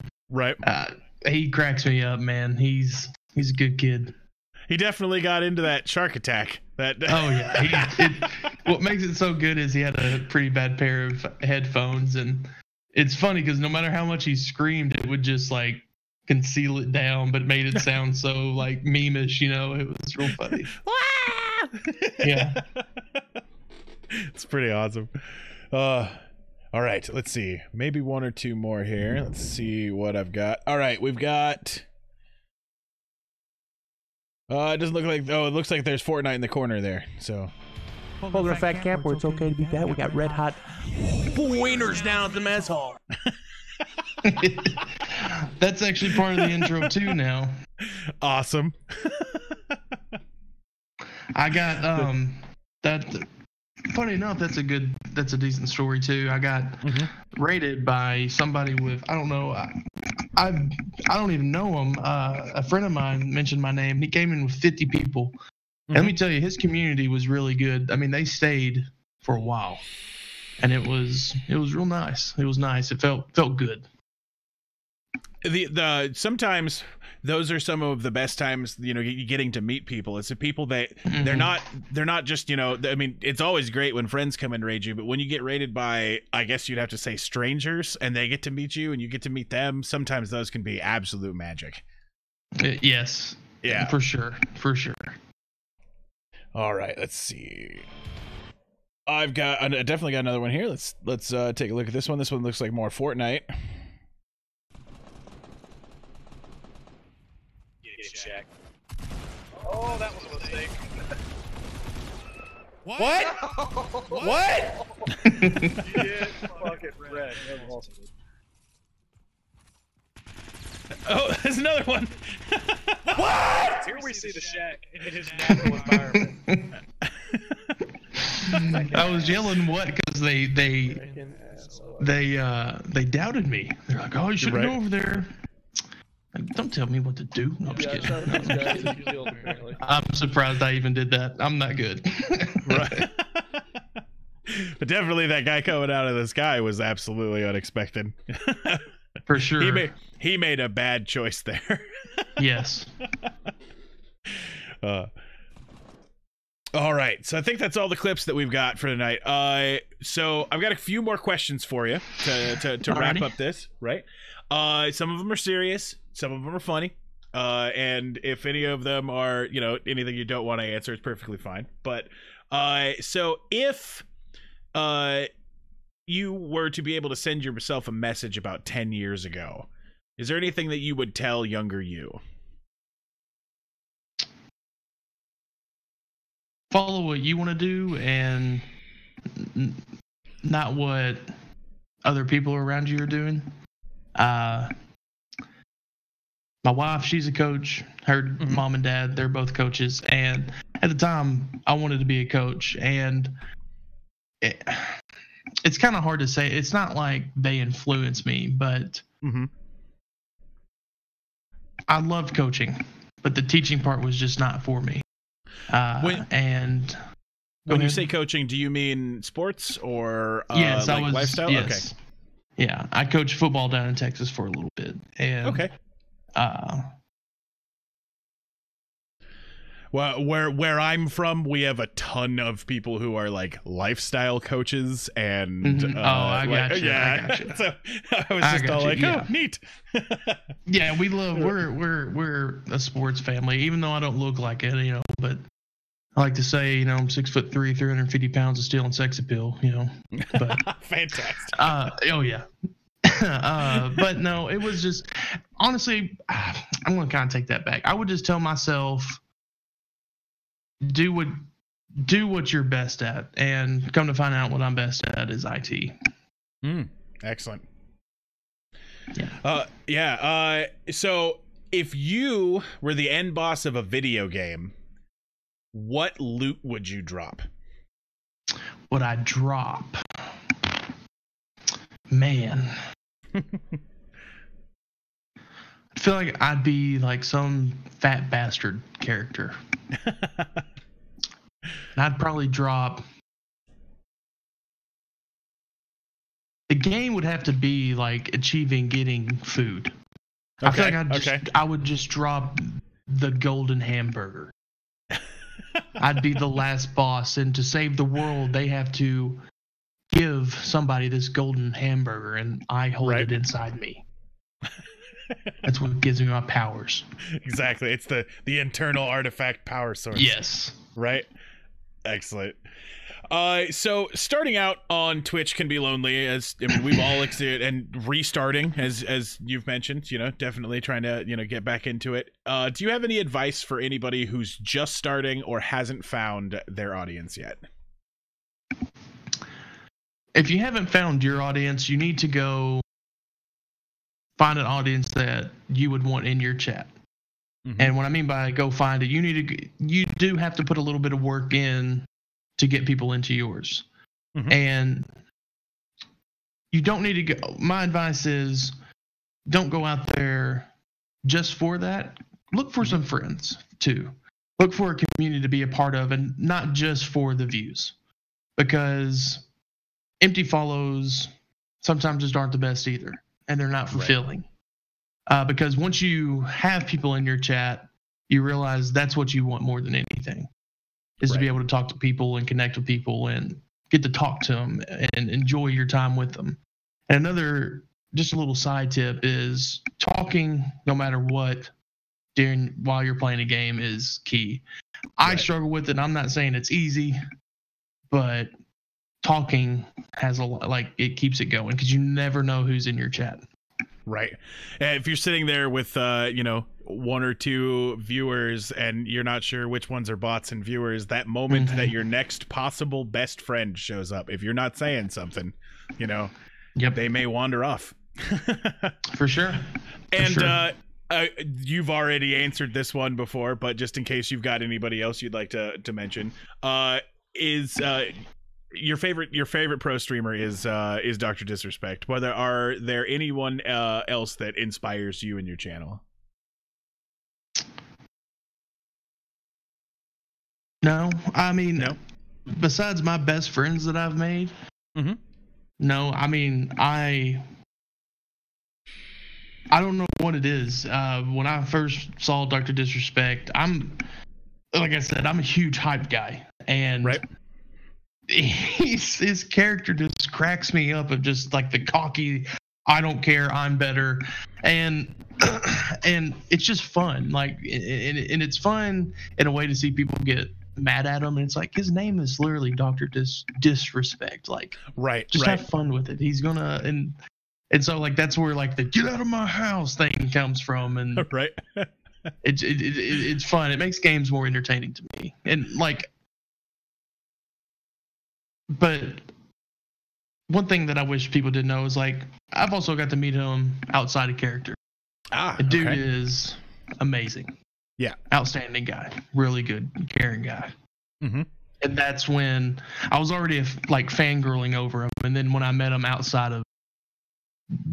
he cracks me up, man. He's a good kid. He definitely got into that shark attack. Oh yeah. What makes it so good is he had a pretty bad pair of headphones, and it's funny because no matter how much he screamed, it would just like conceal it down, but made it sound so like meme-ish, you know. It was real funny. Yeah. It's pretty awesome. All right, let's see. Maybe one or two more here. Let's see what I've got. All right, we've got... it doesn't look like... Oh, it looks like there's Fortnite in the corner there, so... Welcome to Fat Camp, where it's okay to be fat. We got red hot wieners down at the mess hall. That's actually part of the intro too now. Awesome. I got that. Funny enough, that's a decent story too. I got raided by somebody with, I don't know, I don't even know him. A friend of mine mentioned my name. He came in with 50 people. And let me tell you, his community was really good. I mean, they stayed for a while, and it was real nice. It was nice. It felt good. The sometimes those are some of the best times, you know, getting to meet people. It's the people that they're not just, you know, I mean, it's always great when friends come and raid you, but when you get raided by, I guess you'd have to say, strangers, and they get to meet you and you get to meet them, sometimes those can be absolute magic. Yes. Yeah. For sure. All right, let's see. I definitely got another one here. Let's take a look at this one. This one looks like more Fortnite. Shack. Oh, that was a mistake. What? What? Yeah, fucking red. That was awesome. Oh, there's another one. What? Here we see the shack in his natural environment. I was yelling what because they doubted me. They're like, "Oh, you shouldn't go over there." Like, don't tell me what to do. No, I'm just kidding. I'm surprised I even did that. I'm not good. Right. But definitely that guy coming out of the sky was absolutely unexpected. For sure. He made a bad choice there. Yes. All right. So I think that's all the clips that we've got for tonight. So I've got a few more questions for you to wrap up this, right? Some of them are serious. Some of them are funny. And if any of them are, anything you don't want to answer, it's perfectly fine. But so if you were to be able to send yourself a message about 10 years ago, is there anything that you would tell younger you? Follow what you want to do and not what other people around you are doing. My wife, she's a coach. Her mom and dad, they're both coaches. And at the time, I wanted to be a coach. And it's kind of hard to say. It's not like they influenced me, but I loved coaching. But the teaching part was just not for me. When you say coaching, do you mean sports or yes, like lifestyle? Yes. Okay. Yeah, I coached football down in Texas for a little bit. And, okay. Well, where I'm from, we have a ton of people who are like lifestyle coaches, and I got you. Yeah, I got you. So I was just all like, oh, neat. Yeah, we love. We're a sports family, even though I don't look like it, But I like to say, I'm 6'3", 350 pounds of steel and sex appeal, But fantastic. Oh yeah. But no, it was just honestly, I'm gonna kind of take that back. I would just tell myself, do what you're best at, and come to find out what I'm best at is IT. Excellent. Yeah. So if you were the end boss of a video game, what loot would you drop? What I drop? Man. I feel like I'd be like some fat bastard character. And I'd probably drop. The game would have to be like achieving getting food. Okay, I feel like I would just drop the golden hamburger. I'd be the last boss, and to save the world, they have to give somebody this golden hamburger, and I hold it inside me. That's what gives me my powers. Exactly. It's the internal artifact power source. Yes. Right? Excellent. So starting out on Twitch can be lonely, as we've all experienced, and restarting, as you've mentioned, definitely trying to, get back into it. Do you have any advice for anybody who's just starting or hasn't found their audience yet? If you haven't found your audience, you need to go find an audience that you would want in your chat. And what I mean by go find it, you do have to put a little bit of work in to get people into yours. And you don't need to go. My advice is don't go out there just for that. Look for some friends too. Look for a community to be a part of, and not just for the views, because empty follows sometimes just aren't the best either, and they're not fulfilling. Because once you have people in your chat, you realize that's what you want more than anything, is to be able to talk to people and connect with people and get to talk to them and enjoy your time with them. And another, just a little side tip, is talking no matter what while you're playing a game is key. I struggle with it, and I'm not saying it's easy, but talking has a lot, like, it keeps it going, because you never know who's in your chat. Right. And if you're sitting there with, one or two viewers and you're not sure which ones are bots and viewers, that moment that your next possible best friend shows up, if you're not saying something, they may wander off. For sure. And you've already answered this one before, but just in case you've got anybody else you'd like to mention, your favorite pro streamer is Dr. Disrespect. But are there anyone else that inspires you in your channel? No, I mean, No. Besides my best friends that I've made, no, I mean, I don't know what it is. When I first saw Dr. Disrespect, like I said, I'm a huge hype guy, and his character just cracks me up of just like the cocky, I don't care, I'm better, and it's just fun. Like, and it's fun in a way to see people get mad at him, and it's like his name is literally Dr. Disrespect. Like, just have fun with it. He's gonna and so like that's where like the get out of my house thing comes from, and it's fun. It makes games more entertaining to me, and like, but one thing that I wish people did know is like I've also got to meet him outside of character. The dude is amazing. Yeah, outstanding guy, really good, caring guy. And that's when I was already like fangirling over him, and then when I met him outside of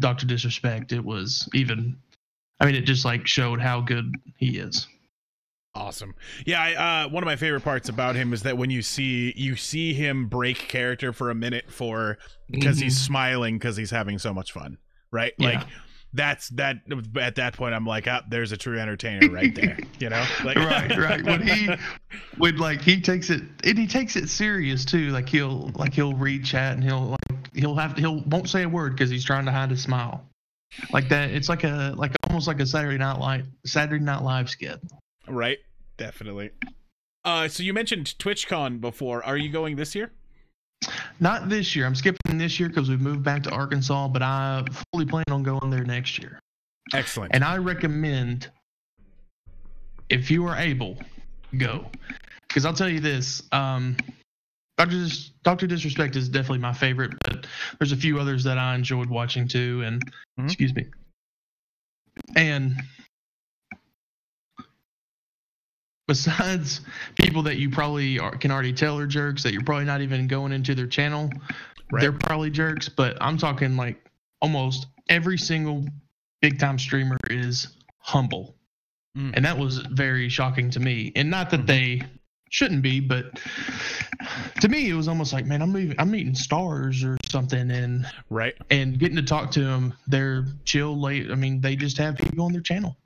Dr. Disrespect, it was even. I mean, it just like showed how good he is. Awesome. Yeah, one of my favorite parts about him is that when you see him break character for a minute because he's smiling because he's having so much fun, right? Yeah. Like. That's that at that point I'm like, there's a true entertainer right there, you know? Like, right. When he takes it serious too. Like he'll read chat and he'll won't say a word because he's trying to hide a smile. Like that. It's like almost like a Saturday Night Live skit. Right. Definitely. So you mentioned TwitchCon before. Are you going this year? Not this year. I'm skipping this year because we've moved back to Arkansas, but I fully plan on going there next year. Excellent. And I recommend, if you are able, go. Because I'll tell you this, Dr. Disrespect is definitely my favorite, but there's a few others that I enjoyed watching too, and excuse me. And besides people that you probably can already tell are jerks, that you're probably not even going into their channel, they're probably jerks, but I'm talking like almost every single big time streamer is humble. And that was very shocking to me. And not that they shouldn't be, but to me it was almost like, man, I'm meeting stars or something, and getting to talk to them. They're chill, late. I mean, they just have people on their channel,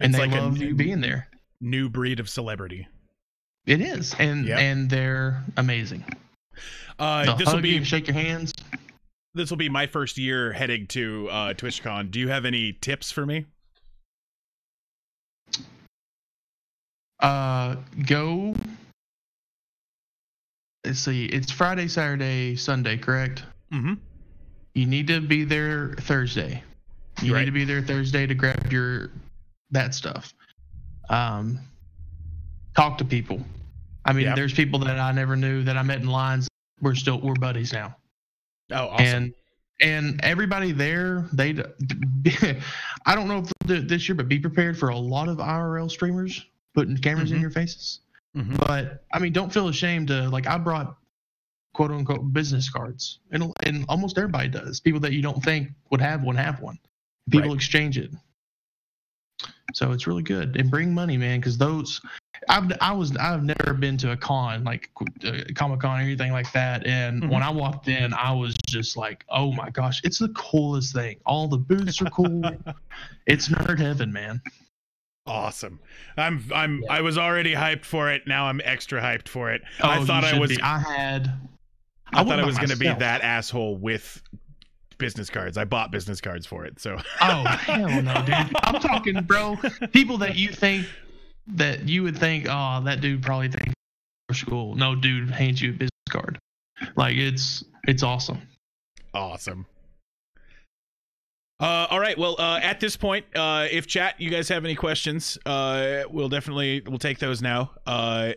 and they love you being there. New breed of celebrity. It is, and they're amazing. This will be shake your hands. This will be my first year heading to TwitchCon. Do you have any tips for me? Go. Let's see. It's Friday, Saturday, Sunday, correct? You need to be there Thursday. You need to be there Thursday to grab that stuff. Talk to people. I mean, there's people that I never knew that I met in lines. We're buddies now. Oh, awesome. And everybody there, I don't know if they'll do it this year, but be prepared for a lot of IRL streamers putting cameras in your faces. But I mean, don't feel ashamed to, like, I brought quote unquote business cards, and almost everybody does. People that you don't think would have one. People exchange it. So it's really good. And bring money, man, because those I've never been to a con, like Comic-Con or anything like that, and when I walked in, I was just like, oh my gosh, it's the coolest thing. All the booths are cool. It's nerd heaven, man. Awesome. I was already hyped for it. Now I'm extra hyped for it. Oh, I thought I was be. I thought I was going to be that asshole with business cards. I bought business cards for it. So oh hell no, dude. I'm talking, bro, people that you would think, oh, that dude probably thinks for school. No, dude hands you a business card. Like, it's awesome. Awesome. All right. Well, at this point, if chat, you guys have any questions, we'll take those now.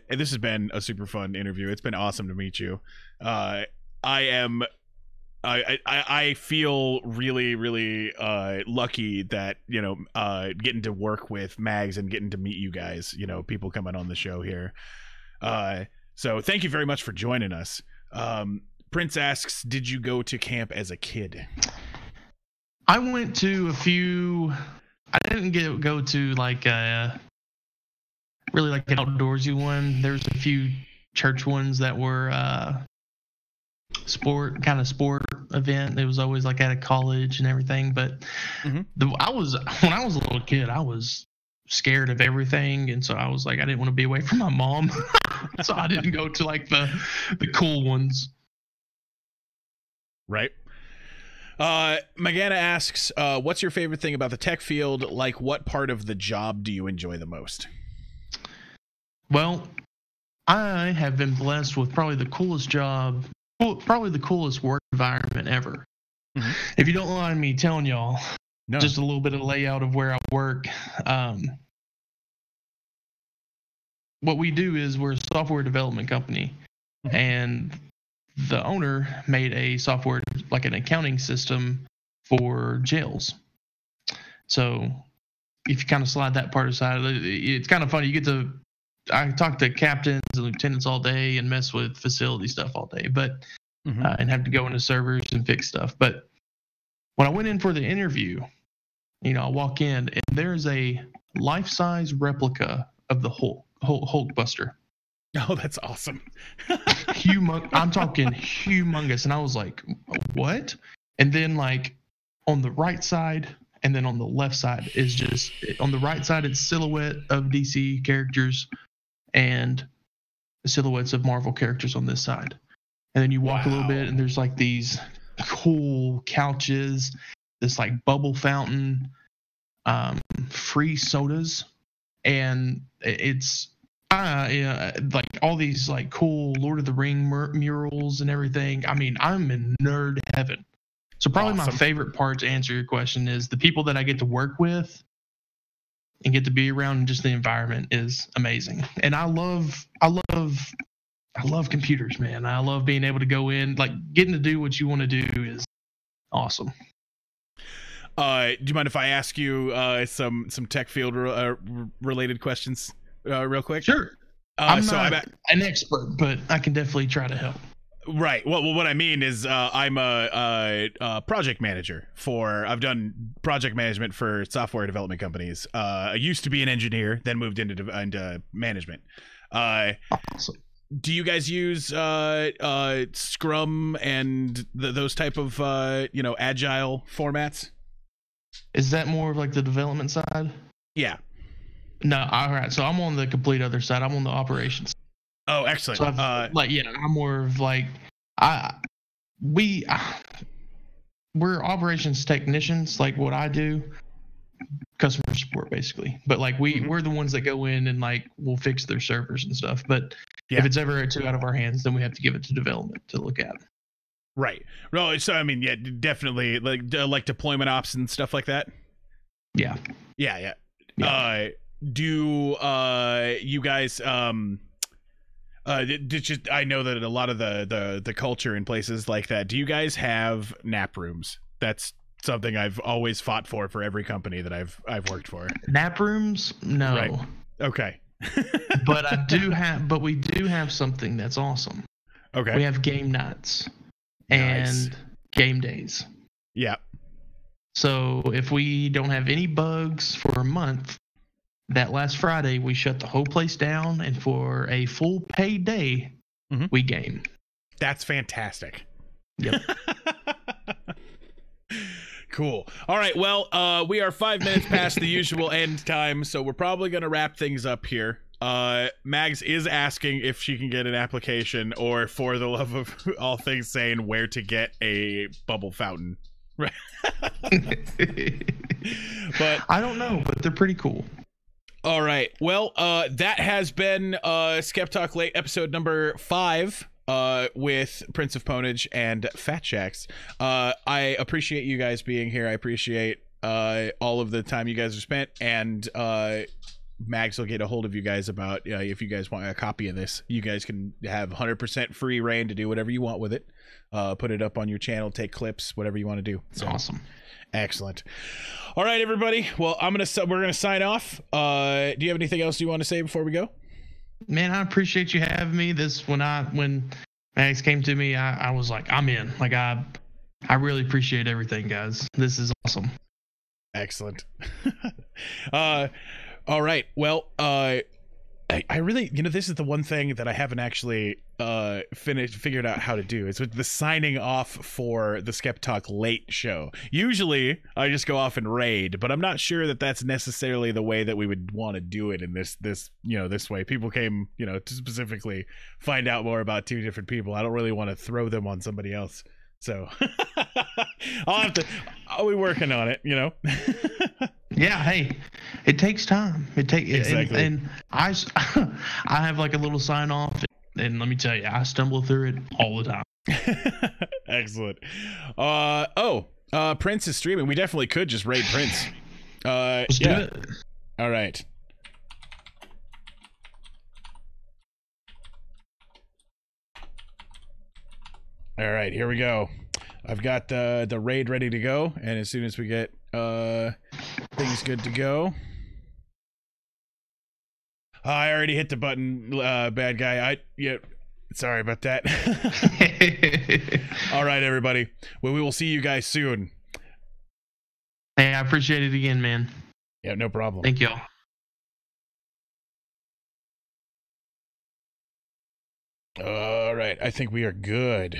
This has been a super fun interview. It's been awesome to meet you. I feel really, really lucky that, getting to work with Mags and getting to meet you guys, people coming on the show here. So thank you very much for joining us. Prince asks, did you go to camp as a kid? I went to a few. I didn't go to like really like an outdoorsy one. There was a few church ones that were sport event. It was always like at a college and everything. But when I was a little kid, I was scared of everything, and so I was like, I didn't want to be away from my mom, so I didn't go to like the cool ones. Right. Magana asks, what's your favorite thing about the tech field? Like, what part of the job do you enjoy the most? Well, I have been blessed with probably the coolest job, probably the coolest work environment ever. If you don't mind me telling y'all, just a little bit of layout of where I work. What we do is we're a software development company, and the owner made a software, like an accounting system for jails. So if you kind of slide that part aside, it's kind of funny. I talk to captains and lieutenants all day and mess with facility stuff all day, but and have to go into servers and fix stuff. But when I went in for the interview, I walk in and there's a life-size replica of the Hulkbuster. Oh, that's awesome. I'm talking humongous. And I was like, what? And then like on the right side and then on the left side is just, on the right side, it's silhouette of DC characters and silhouettes of Marvel characters on this side. And then you walk a little bit and there's like these cool couches, this like bubble fountain, free sodas. And it's, like all these like cool Lord of the Ring murals and everything. I mean, I'm in nerd heaven. So probably my favorite part to answer your question is the people that I get to work with and get to be around, and just the environment is amazing. And I love computers, man. I love being able to go in, like getting to do what you want to do is awesome. Do you mind if I ask you some tech field related questions? Real quick. Sure. I'm not an expert, but I can definitely try to help. Right. Well, what I mean is I'm a project manager I've done project management for software development companies. I used to be an engineer, then moved into management. Awesome. Do you guys use Scrum and those type of agile formats? Is that more of like the development side? Yeah. No, all right. So I'm on the complete other side. I'm on the operations. Oh, excellent. So I'm more of like we're operations technicians, like what I do, customer support basically. But like we're the ones that go in and like we'll fix their servers and stuff. But if it's ever too out of our hands, then we have to give it to development to look at. Right. Well, so I mean, yeah, definitely like deployment ops and stuff like that. Yeah. Yeah. Do you guys I know that a lot of the culture in places like that, do you guys have nap rooms? That's something I've always fought for every company that I've worked for. Nap rooms? No. Right. Okay. but we do have something that's awesome. Okay. We have game nights and game days. Yeah. So if we don't have any bugs for a month, that last Friday, we shut the whole place down, and for a full paid day, we game. That's fantastic. Yep. Cool. All right. Well, we are 5 minutes past the usual end time, so we're probably going to wrap things up here. Mags is asking if she can get an application, or for the love of all things sane, where to get a bubble fountain. Right. But I don't know, but they're pretty cool. All right. Well, that has been Skeptalk Late episode number 5 with Prince of Ponage and FatxShack. I appreciate you guys being here. I appreciate all of the time you guys have spent, and Mags will get a hold of you guys about if you guys want a copy of this. You guys can have 100% free reign to do whatever you want with it. Put it up on your channel, take clips, whatever you want to do. So awesome. Excellent. All right, everybody. Well, we're gonna sign off. Do you have anything else you want to say before we go? Man, I appreciate you having me. Man, Max came to me, I was like, I'm in. Like I really appreciate everything, guys. This is awesome. Excellent. All right. Well, I really, this is the one thing that I haven't actually figured out how to do. It's with the signing off for the Skeptalk late show. Usually, I just go off and raid, but I'm not sure that that's necessarily the way that we would want to do it in this way. People came, to specifically find out more about two different people. I don't really want to throw them on somebody else. So I'll be working on it, Yeah, hey, it takes time. Exactly. And I have like a little sign off, and let me tell you, I stumble through it all the time. Excellent. Prince is streaming. We definitely could just raid Prince. Let's do it. All right. All right, here we go. I've got the raid ready to go, and as soon as we get things good to go. I already hit the button, bad guy. Sorry about that. All right, everybody. Well, we will see you guys soon. Hey, I appreciate it again, man. Yeah, no problem. Thank y'all. All right, I think we are good.